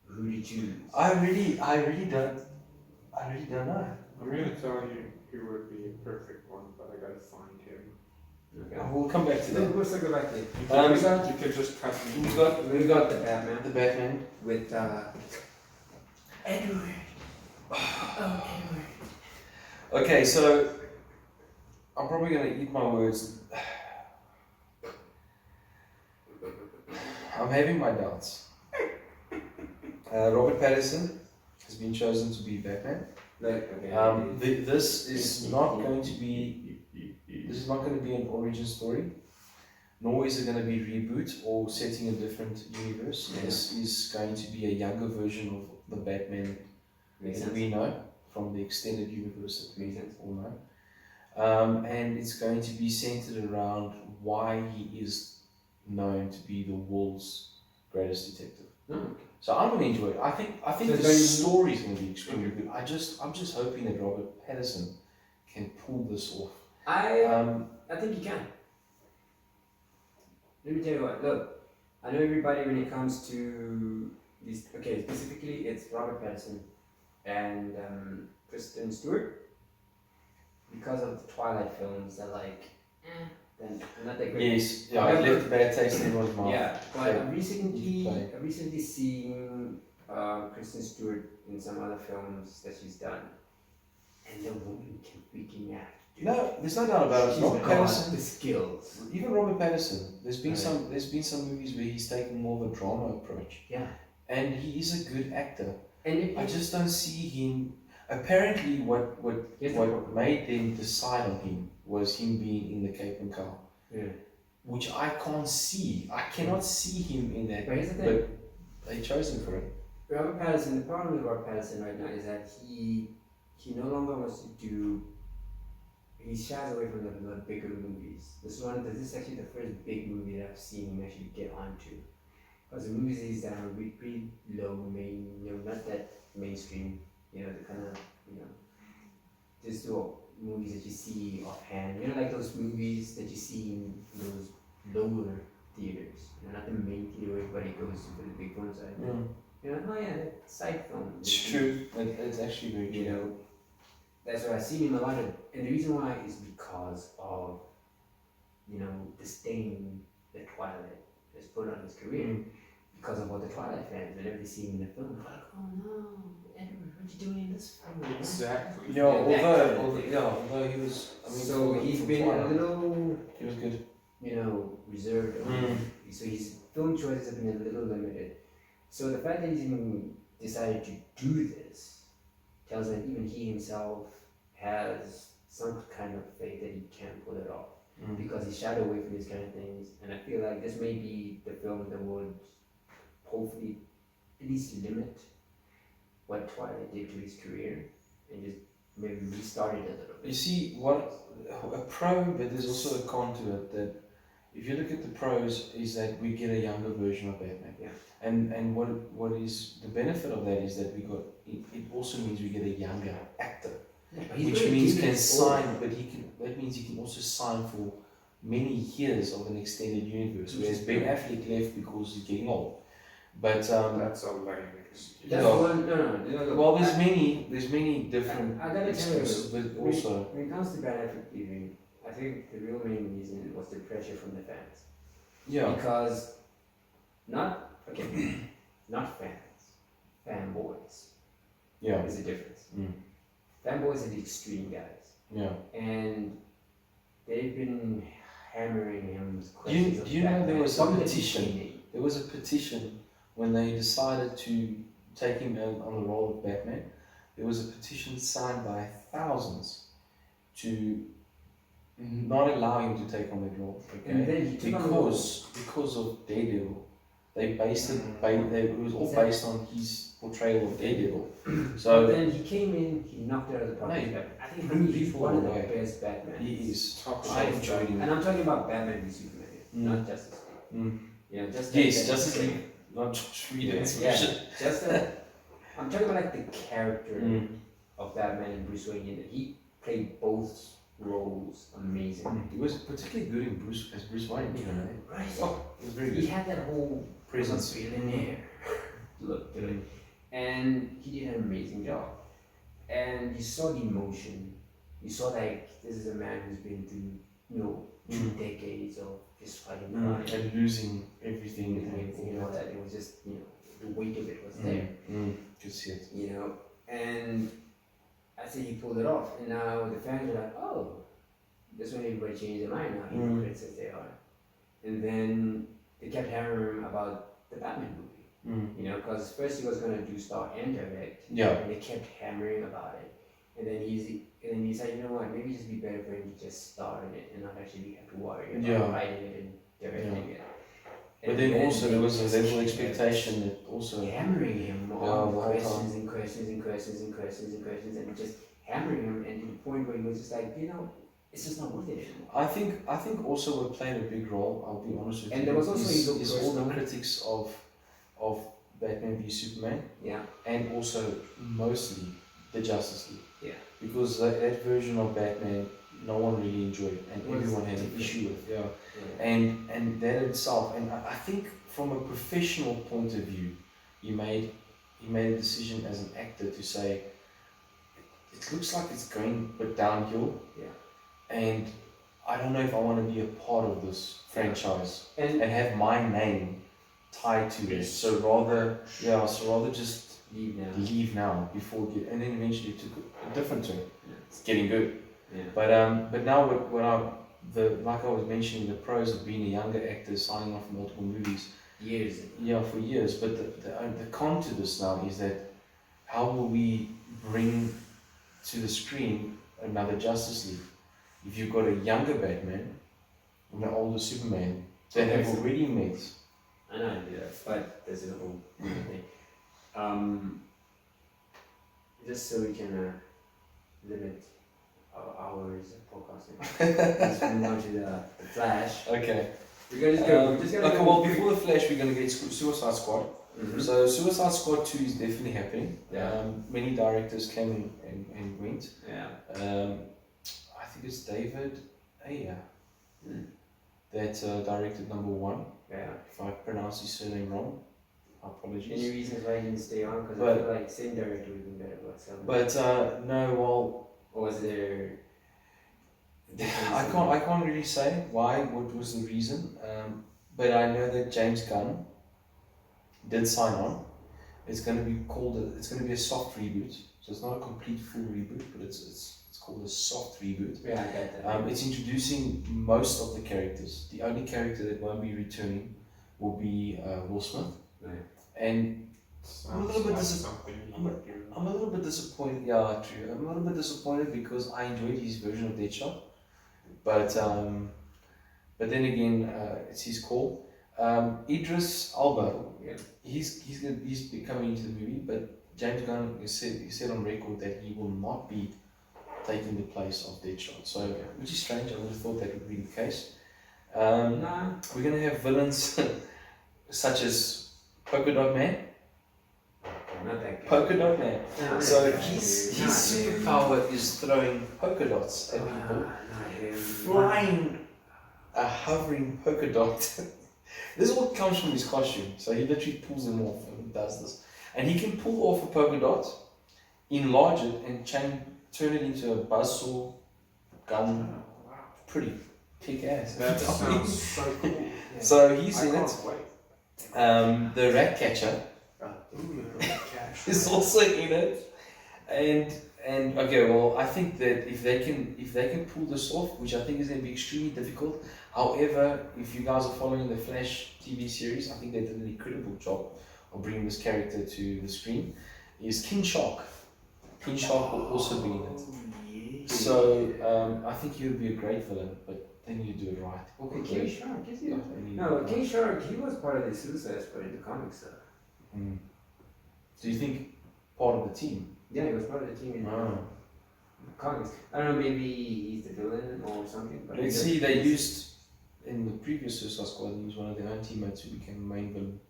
who to choose. I really don't know. I'm gonna tell you who would be a perfect one, but I gotta find him. Okay. We'll come back to that. We'll still go back to it. You can just cut me. We got the Batman. The Batman with Edward. Oh, Edward. Okay, so I'm probably gonna eat my words. I'm having my doubts. Robert Pattinson has been chosen to be Batman. This is not going to be. This is not going to be an origin story, nor is it going to be reboot or setting a different universe. Yeah. This is going to be a younger version of the Batman that we know from the extended universe that we all know. And it's going to be centered around why he is known to be the world's greatest detective. So I'm going to enjoy it. I think the story is going to be extremely good. I'm just hoping that Robert Pattinson can pull this off. I think you can. Let me tell you what. Look, I know everybody when it comes to these. Okay, specifically it's Robert Pattinson and Kristen Stewart. Because of the Twilight films, they're like, then not that great. Yes, yeah, it left a bad taste in everyone's mouth. Yeah, but Yeah. I've recently seen Kristen Stewart in some other films that she's done, and the woman can freaking act. Dude. No, there's no doubt about it. She's Robert got Pattinson, the skills. even Robert Pattinson, there's been Right. some movies where he's taken more of a drama approach. Yeah, And he is a good actor. and I just don't see him. Apparently, what Yes, made them decide on him was him being in the Cape and Cow, yeah. which I can't see. I cannot see him in that. But here's the thing. But they chose him for it. Robert Pattinson. The problem with Robert Pattinson right now is that he no longer wants to do. He shies away from the bigger movies. This is actually the first big movie that I've seen him actually get onto. Because the movies he's done are pretty low not that mainstream. The kind of, just the movies that you see offhand. Like those movies that you see in those lower theaters. Not the main theater where everybody goes to for the big ones. Oh yeah, that side film. It's true. It's actually very true. That's what I've seen him a lot of. And the reason why is because of, the stain that Twilight has put on his career. Because of what the Twilight fans, whenever they see him in the film, they're like, oh no, Edward, what you doing in this film? Exactly. Yeah, although he was. So he's been a little, He was good. reserved. So his film choices have been a little limited. So the fact that he's even decided to do this tells that even he himself has some kind of faith that he can pull it off. Because he shied away from these kind of things. And I feel like this may be the film that would hopefully at least limit what Twilight did to his career and just maybe restart it a little bit. You see, what a pro, but there's also a con to it. That if you look at the pros, is that we get a younger version of Batman. Yeah. And what is the benefit of that is that we got. It also means we get a younger actor, which means can sign. But that means he can also sign for many years of an extended universe. Whereas Ben Affleck left because he's getting old. But That's a lame excuse. That's one. No. well, there's many different I gotta tell you, excuses, but also when it comes to Ben Affleck leaving, I think the real main reason was the pressure from the fans. yeah. Because not fans, fanboys. Yeah. There's a difference. Mm. Fanboys are the extreme guys, Yeah. and they've been hammering him with Do questions. you know there was a From the petition? beginning. There was a petition when they decided to take him on the role of Batman. There was a petition signed by thousands to not allow him to take on that role. And Okay? then he took on the role. Because of Daredevil, they based it. It was all based on his portrayal of Daredevil. But So then he came in, he knocked it out of the park. No, I think for me, he's people one of the away. best Batman. he is. Top I shelf enjoyed him. And I'm talking about Batman v Superman, not Justice League. Mm. Justice Yes, Justice League. Not Josh Whedon. I'm talking about like the character Mm. of Batman and Bruce Wayne. That he played both roles amazing. He was particularly good in Bruce Wayne. You know? Right? Oh, it was very He good. had that whole Presence. billionaire look to it, and he did an amazing job. And you saw the emotion. You saw like this is a man who's been through 2 decades of just fighting crime. And losing everything. And everything, that it was just the weight of it was there. Could see it. And I say he pulled it off, and now the fans are like, oh, that's when everybody changed their mind now, hypocrites as they are. And then they kept hammering him about the Batman movie, because first he was going to do star and direct, Yeah. and they kept hammering about it. And then he said, you know what, maybe it'd just be better for him to just star in it and not actually have to worry about writing it and directing it. But then also there was a level of expectation that also hammering him the on whole questions and questions and questions and questions and questions and just hammering him, and to the point where he was just like, it's just not worth it anymore. I think also what played a big role, I'll be honest with you. And there was also his own is all the personal- critics of Batman v Superman, Yeah. and also mostly the Justice League. Yeah. Because that version of Batman, no one really enjoyed, and Was everyone had an different. issue with. Yeah. Yeah. And that itself, and I think from a professional point of view, he made a decision as an actor to say, it looks like it's going a bit downhill. Yeah. And I don't know if I want to be a part of this franchise And and have my name tied to it. So rather just leave now before get, and then eventually it took a different turn. Yeah. It's getting good. Yeah. But now like I was mentioning, the pros of being a younger actor signing off multiple movies. Years. Yeah, for years. But the con to this now is that how will we bring to the screen another Justice League if you've got a younger Batman and an older Superman that have already met? I know I do that, but there's a whole thing. Just so we can limit our hours of podcasting, let's move on to the Flash. Okay. We're just gonna Okay, go well, quick. before the Flash, we're going to get Suicide Squad. Mhm. So Suicide Squad 2 is definitely happening. Yeah. Many directors came and went. Yeah. I think it's David Ayer Mm. that directed number 1. Yeah. If I pronounce his surname wrong, Any apologies. reasons why he didn't stay on? Because I But- feel like same director would have been better. But no, well, Or was there? I can't really say what was the reason. But I know that James Gunn did sign on. It's going to be a soft reboot. So it's not a complete full reboot, but it's called a soft reboot. Yeah, I got that. It's introducing most of the characters. The only character that won't be returning will be Will Smith. Right. And I'm a little bit something you would do. I'm a little bit disappointed. Yeah, true. I'm a little bit disappointed because I enjoyed his version of Deadshot, but then again, it's his call. Idris Elba, Yeah. he's coming into the movie, but James Gunn he said on record that he will not be taking the place of Deadshot. So, which is strange. I would have thought that would be the case. Nah. We're gonna have villains such as Polka Dot Man. Not that good. Polka Dot Man. Nah, So not his that good. superpower is throwing polka dots at people, Not him. flying a hovering polka dot. This is what comes from his costume. So he literally pulls them off and does this. And he can pull off a polka dot, enlarge it, and turn it into a buzzsaw gun. Wow. Pretty kick ass. That sounds so cool. Yeah. So he's I in can't it. wait. The rat catcher Ooh, cash. is also in it, and okay, well, I think that if they can pull this off, which I think is going to be extremely difficult. However, if you guys are following the Flash TV series, I think they did an incredible job of bringing this character to the screen. Is King Shark. King Shark will also be in it. So I think he would be a great villain, but they need to do it right. Okay, King Shark, is he? Yeah, they need to No, do it King right. Shark, he was part of the Suicide Squad in the comics, though. Mm. Do you think part of the team? Yeah, he was part of the team in Oh. the comics. I don't know, maybe he's the villain or something. But Let's see, they used in the previous Suicide Squad, he was one of their own teammates who became the main villain.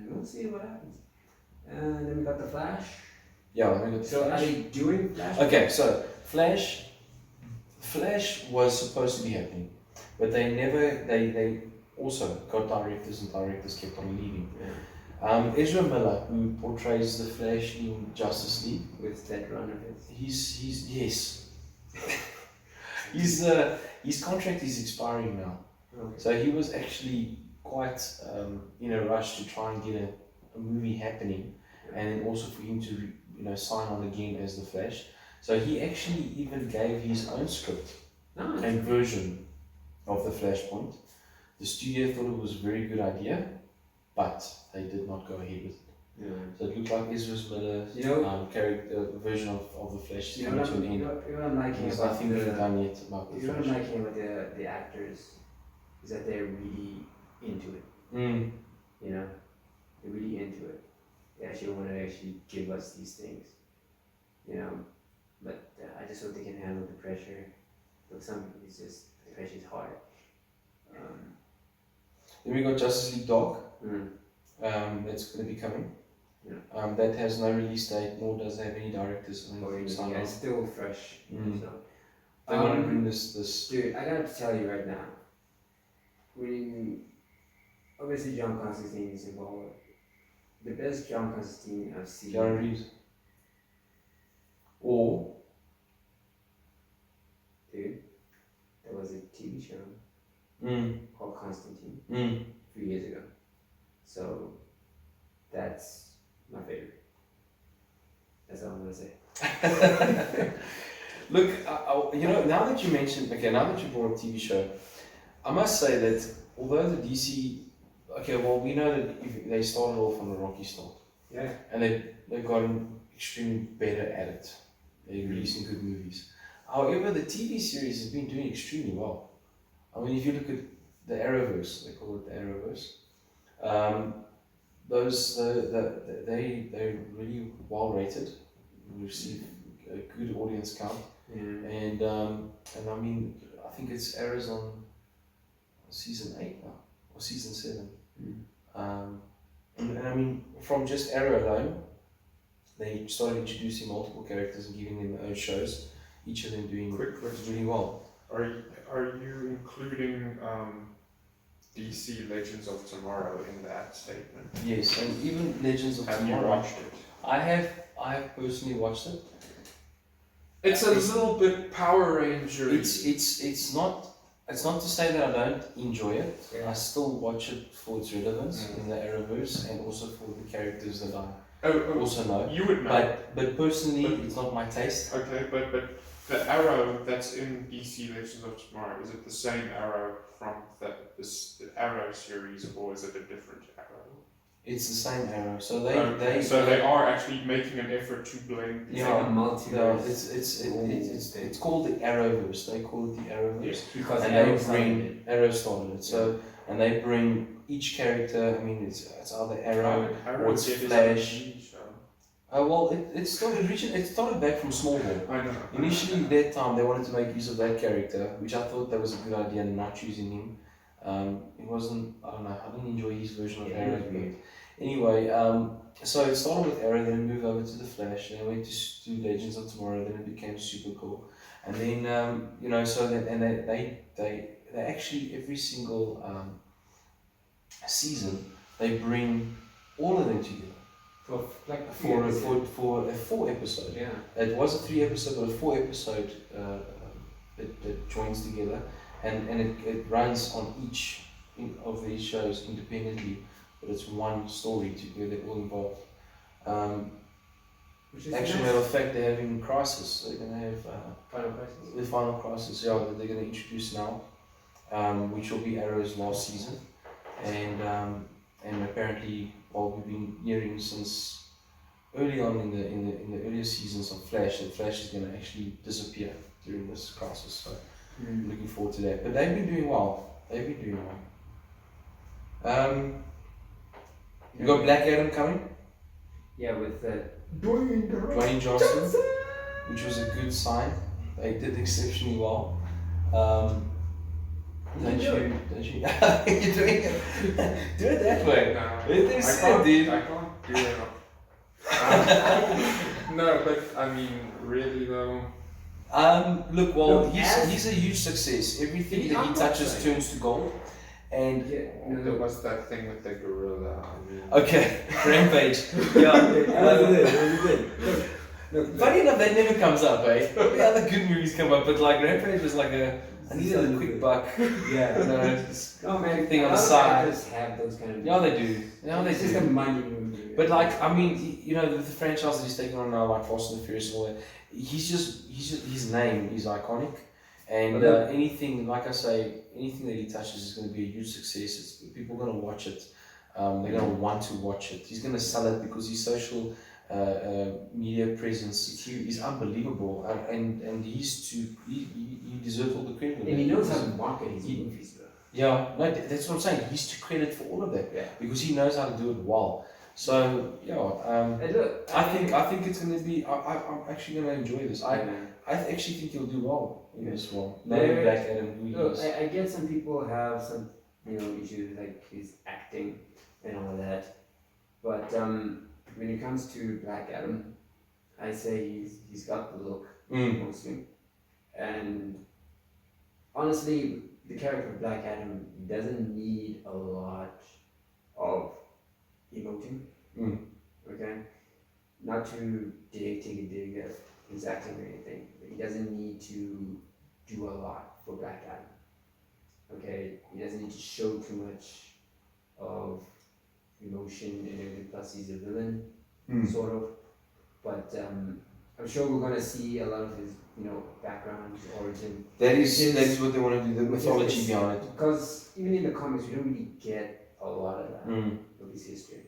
We'll see what happens. And then we got the Flash. Yeah, I got the So are Flash. they doing Flash? Okay, so Flash was supposed to be happening, but they also got directors and directors kept on leaving. Yeah. Ezra Miller, who portrays the Flash in Justice League, With that run of his. he's yes, his contract is expiring now. Okay. So he was actually quite in a rush to try and get a movie happening, and then also for him to sign on again as the Flash. So he actually even gave his own script Nice. and version of the Flashpoint. The studio thought it was a very good idea, but they did not go ahead with it. Yeah. So it looked like Ezra Miller's You know- character version of the Flash is You know coming what to an I'm, end. you know what I'm liking There's about nothing being the, done yet about the you know what I'm Flash. liking about the actors is that they're really into it. Mm. You know, they're really into it. They actually want to actually give us these things. You know, but I just hope they can handle the pressure. But some it's just the pressure is hard. Then we got Justice League Dog. Mm. That's going to be coming. Yeah. That has no release date, nor does it have any directors or Or anything signed yeah, on. it's still fresh. So. They want to bring this. Dude, I gotta tell you right now. Obviously John Constantine is involved. The best John Constantine I've seen. Keanu Reeves. Or. Dude, there was a TV show called Constantine a few years ago. So that's my favorite. That's all I'm gonna say. Look, now that you mentioned, now that you brought up TV show, I must say that although the DC, we know that they started off on a rocky start. Yeah. And they've gotten extremely better at it. They're releasing good movies. However, the TV series has been doing extremely well. I mean, if you look at the Arrowverse, they call it the Arrowverse. They're really well rated. Receive a good audience count. And I mean, I think it's Arrow's on season 8 now or season 7. And I mean, from just Arrow alone, they started introducing multiple characters and giving them their own shows. Each of them doing really well. Are you including DC Legends of Tomorrow in that statement? Yes, and even Legends of Tomorrow. Have you watched it? I have personally watched it. It's a little bit Power Ranger. It's not to say that I don't enjoy it. Yeah. I still watch it for its relevance in the Arrowverse and also for the characters that I also know. You would know. But personally, it's not my taste. Okay, but the Arrow that's in DC Legends of Tomorrow, is it the same Arrow from the Arrow series, or is it a different Arrow? It's the same Arrow. So they are actually making an effort to blend. It's like a multiverse. It's called the Arrowverse. They call it the Arrowverse. Yes, because and Arrow they bring Arrow started it. So and they bring each character. I mean, it's either Arrow or it's Flash. It started back from Smallville. I know. Initially, that time they wanted to make use of that character, which I thought that was a good idea, and not choosing him. It wasn't. I don't know. I didn't enjoy his version of Arrow. Anyway, so it started with Arrow, then it moved over to the Flash, then it went to Legends of Tomorrow, then it became super cool, and then they actually every single season they bring all of them together. For a 4 episode. Yeah. It was a 3 episode, but a 4 episode that joins together, and it runs on each of these shows independently, but it's one story where they're all involved. Which is actually, matter of fact, they're having Crisis. They're gonna have Final Crisis. The Final Crisis, that they're gonna introduce now, which will be Arrow's last season, and apparently. Well, we've been hearing since early on in the earlier seasons of Flash that Flash is going to actually disappear during this crisis. So I'm looking forward to that. But they've been doing well. You got Black Adam coming. Yeah, with Dwayne Johnson, which was a good sign. They did exceptionally well. Don't you? You're doing it. Do it that way. I can't do it. No, but I mean, really though. Look, he's a huge success. Everything that he touches turns to gold. And there was that thing with the gorilla. I mean. Okay, Rampage. Funny enough, that never comes up, eh? The other good movies come up, but like Rampage was like I needed a quick buck. Yeah. No, man. Thing on the side. Just have those kind of. Yeah, they do. It's just a money movie. But like, I mean, the franchise that he's taking on now, like Fast and the Furious and all that, he's just his name is iconic, and anything, like I say, anything that he touches is going to be a huge success. People are going to watch it. They're going to want to watch it. He's going to sell it because his social media presence is unbelievable, and he deserves all the credit. And he knows how to market his movies, though. Yeah, no, that's what I'm saying. He's to credit for all of that, because he knows how to do it well. So I think it's going to be. I'm actually going to enjoy this. I actually think he'll do well in this role. Maybe Black Adam. I get some people have some issues like his acting and all that, but when it comes to Black Adam, I say he's got the look mostly, and honestly, the character of Black Adam doesn't need a lot of emoting. Okay, not to take a dig at his acting or anything, but he doesn't need to do a lot for Black Adam. Okay, he doesn't need to show too much of emotion and everything. Plus, he's a villain, sort of. But I'm sure we're gonna see a lot of his, background, his origin. That is what they want to do. The mythology behind it. Because even in the comics, we don't really get a lot of that of his history.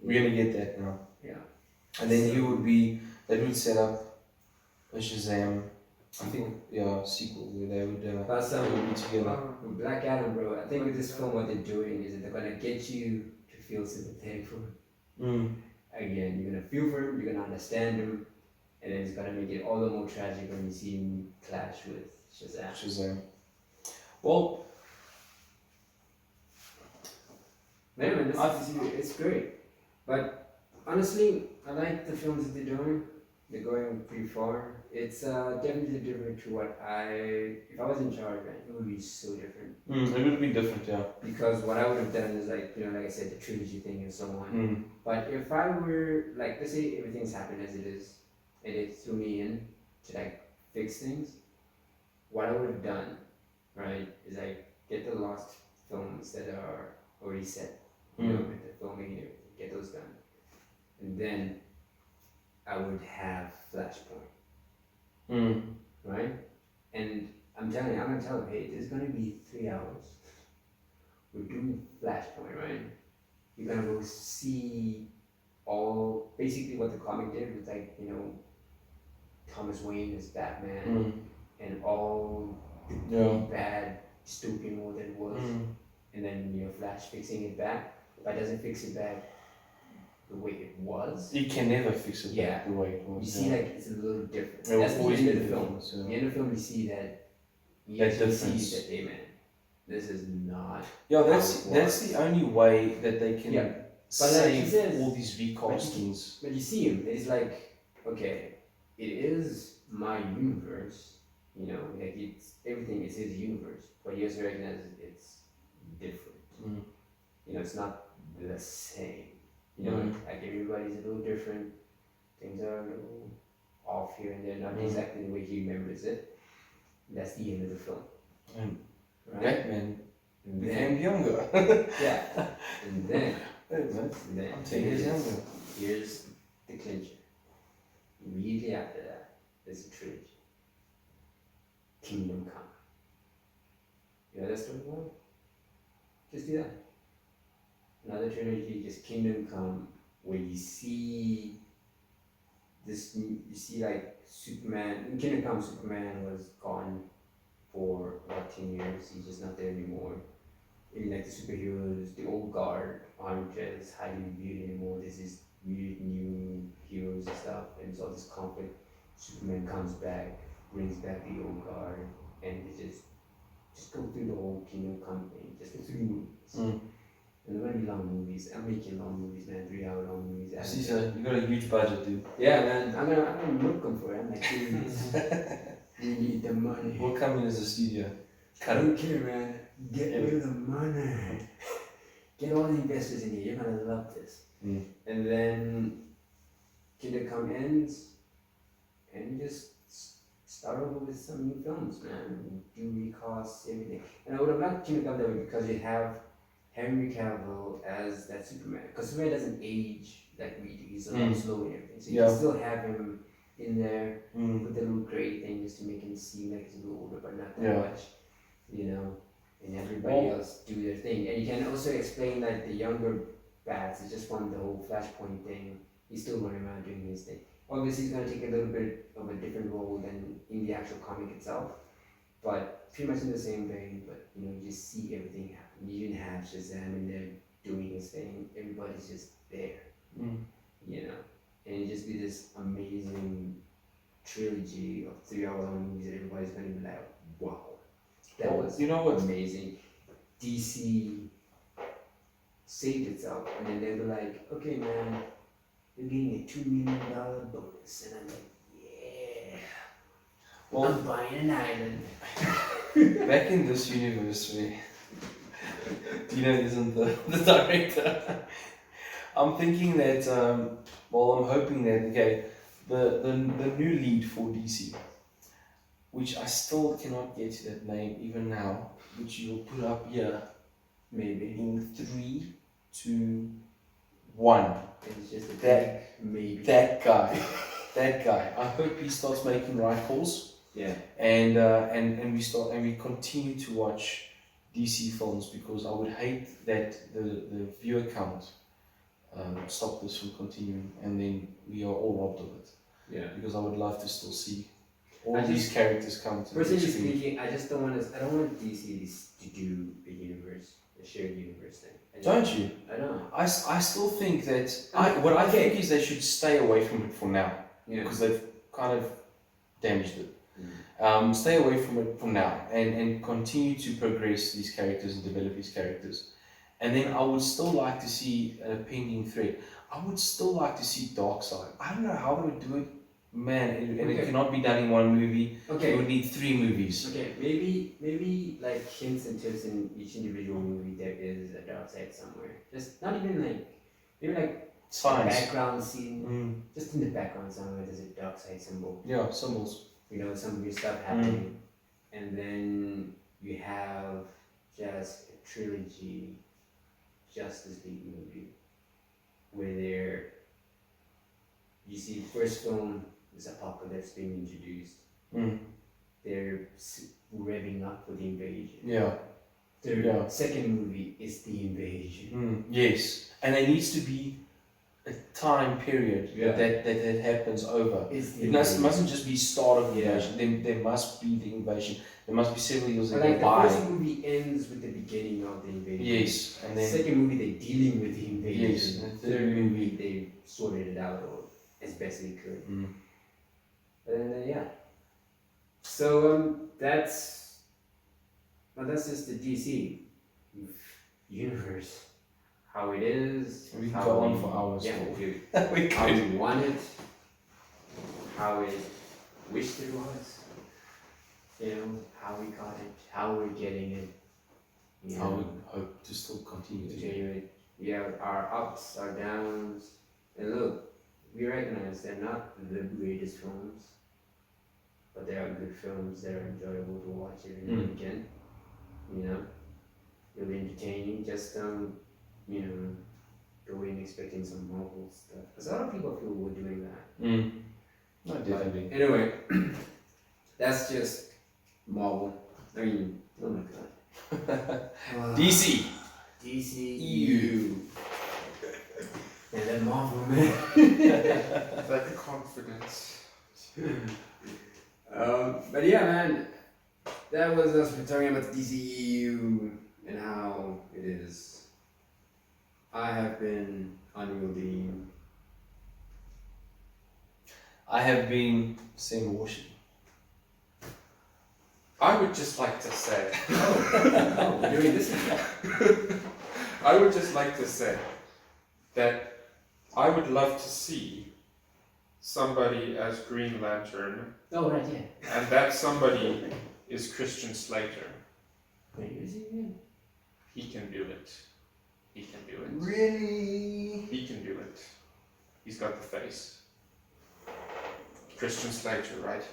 We're gonna get that now. Yeah. And then that would set up a Shazam, I think, sequel where they would be together. With Black Adam, bro, I think with this film, what they're doing is that they're gonna get you to feel sympathetic for him. Again, you're gonna feel for him, you're gonna understand him, and then it's gonna make it all the more tragic when you see him clash with Shazam. Well, yeah, man, it's great. But honestly, I like the films that they're doing. They're going pretty far. It's definitely different to what if I was in charge, man, it would be so different. It would be different, yeah. Because what I would have done is like I said, the trilogy thing and so on. But if I were, like, let's say everything's happened as it is, and it threw me in to like fix things, what I would have done, right, is like get the lost films that are already set, with the filming and everything, get those done. And then I would have Flashpoint. Right? And I'm telling you, I'm gonna tell them, hey, there's gonna be 3 hours. We're doing Flashpoint, right? You're gonna go see all basically what the comic did with, like, Thomas Wayne as Batman and all the bad dystopian world that it was. And then Flash fixing it back, but doesn't fix it back the way it was. You can never fix it back the way it was. You see, like, it's a little different. It That's the always end of be the film. different, The end of the film, you see that. You That actually difference. see that, hey man, this is not. That's the only way that they can like he says, save all these recastings. But you see him, and it's like, okay, it is my universe, like everything is his universe, but you have to recognize it's different. It's not the same. Like everybody's a little different. Things are a little off here and there, not exactly the way he remembers it. That's the end of the film. Right? Batman And became then, younger. and then, I'm 10 years younger. here's the clincher. Immediately after that, there's a trilogy. Kingdom Come. You know that story going? Just do that. Another trilogy, just Kingdom Come, where you see like Superman. In Kingdom Come, Superman was gone for about 10 years. He's just not there anymore. And like the superheroes, the old guard aren't as highly reviewed anymore. There's these really new heroes and stuff, and it's all this conflict. Superman comes back, brings back the old guard, and they just go through the whole Kingdom Come thing, just the 3 movies. And they're gonna be long movies. I'm making long movies, man. 3-hour long movies. You got a huge budget, dude. Yeah, man. I'm gonna milk them for it. I'm like, please, we need the money. We'll come in as a studio. I don't care, man. Get rid of the money. Get all the investors in here. You're gonna love this. And then Kingdom Come ends, and you just start over with some new films, man. Do recasts, everything. And I would have liked Kingdom Come that way because you have Henry Cavill as that Superman. Because Superman doesn't age like we do. He's a lot slow and everything. So you can still have him in there with the little gray thing just to make him seem like he's a little older, but not that much. And everybody else do their thing. And you can also explain that the younger Bats is just from the whole Flashpoint thing. He's still running around doing his thing. Obviously, he's going to take a little bit of a different role than in the actual comic itself, but pretty much in the same vein. But you just see everything happen. You didn't have Shazam in there doing his thing. Everybody's just there, and it just be this amazing trilogy of 3-hour long movies that everybody's going to be like, wow, that was amazing. DC saved itself, and then they'll be like, okay, man, you're getting a $2 million bonus. And I'm like, yeah, Well, I'm buying an island. back in this universe where Dino isn't the director, I'm thinking that, I'm hoping that, okay, the new lead for DC, which I still cannot get to that name even now, which you will put up here Maybe. in 3, 2, 1. It's just a That- big maybe. That guy. I hope he starts making right calls, Yeah. and we continue to watch DC films, because I would hate that the viewer count stop this from continuing, and then we are all robbed of it. Yeah. Because I would love to still see all I these just- characters come to the Personally screen. speaking, I don't want DC to do a shared universe thing. Don't you? I don't. I still think that what I think is they should stay away from it for now, Yeah. because they've kind of damaged it. Mm. Stay away from it for now, and continue to progress these characters and develop these characters. And then I would still like to see a pending thread. I would still like to see Darkseid. I don't know how they would do it, man, and Okay. it cannot be done in one movie. It Okay. would need 3 movies. Okay. Maybe like hints and tips in each individual movie there is a dark side somewhere. Just not even like maybe like Signs. background scene. Mm. Just in the background somewhere there's a dark side symbol. Yeah, symbols. You know, some weird stuff happening. And then you have just a trilogy Justice League movie where you see the first film is Apocalypse being introduced. Mm. They're revving up for the invasion. Yeah. The Yeah. second movie is the invasion. Mm. Yes. And there needs to be a time period Yeah. that happens over. It's the It invasion. mustn't just be start of the Yeah. invasion. There must be the invasion. There must be several years But that like go the first by. movie ends with the beginning of the invasion. Yes, and The then second movie they're dealing with the invasion. Yes, and The third movie they sorted it out or as best they could. Mm. But then yeah. So that's just the DC universe. How it is. We can how go on we- for hours. Yeah, Paul. dude. we How could. we want it. How it wished it was. You know, how we got it, how we're getting it. You How know, we hope to still continue to. continue it. We have our ups, our downs. And look, we recognize they're not the greatest films, but they are good films that are enjoyable to watch every now and again. You know, really entertaining. Just you know, go in expecting some Marvel stuff. Because a lot of people feel we're doing that. Mm. No, definitely. But anyway, that's just Marvel. I mean, oh my god. DC. DCEU. And then Marvel, man. That confidence. But yeah, man, that was us talking about the DCEU and how it is. I have been unwieldy. I have been Sam Washington. I would just like to say. Oh, we're doing this again. I would just like to say that I would love to see somebody as Green Lantern, Oh, right, yeah. and that somebody is Christian Slater. Wait, is he again? He can do it. He can do it. Really? He can do it. He's got the face. Christian Slater, right?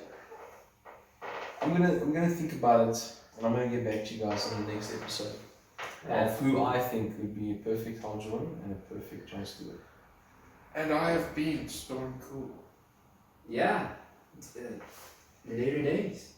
I'm gonna think about it, and I'm gonna get back to you guys in the next episode of who I think would be a perfect Hans Jordan and a perfect John Stewart. And I have been Storm Cool. Yeah. Later days.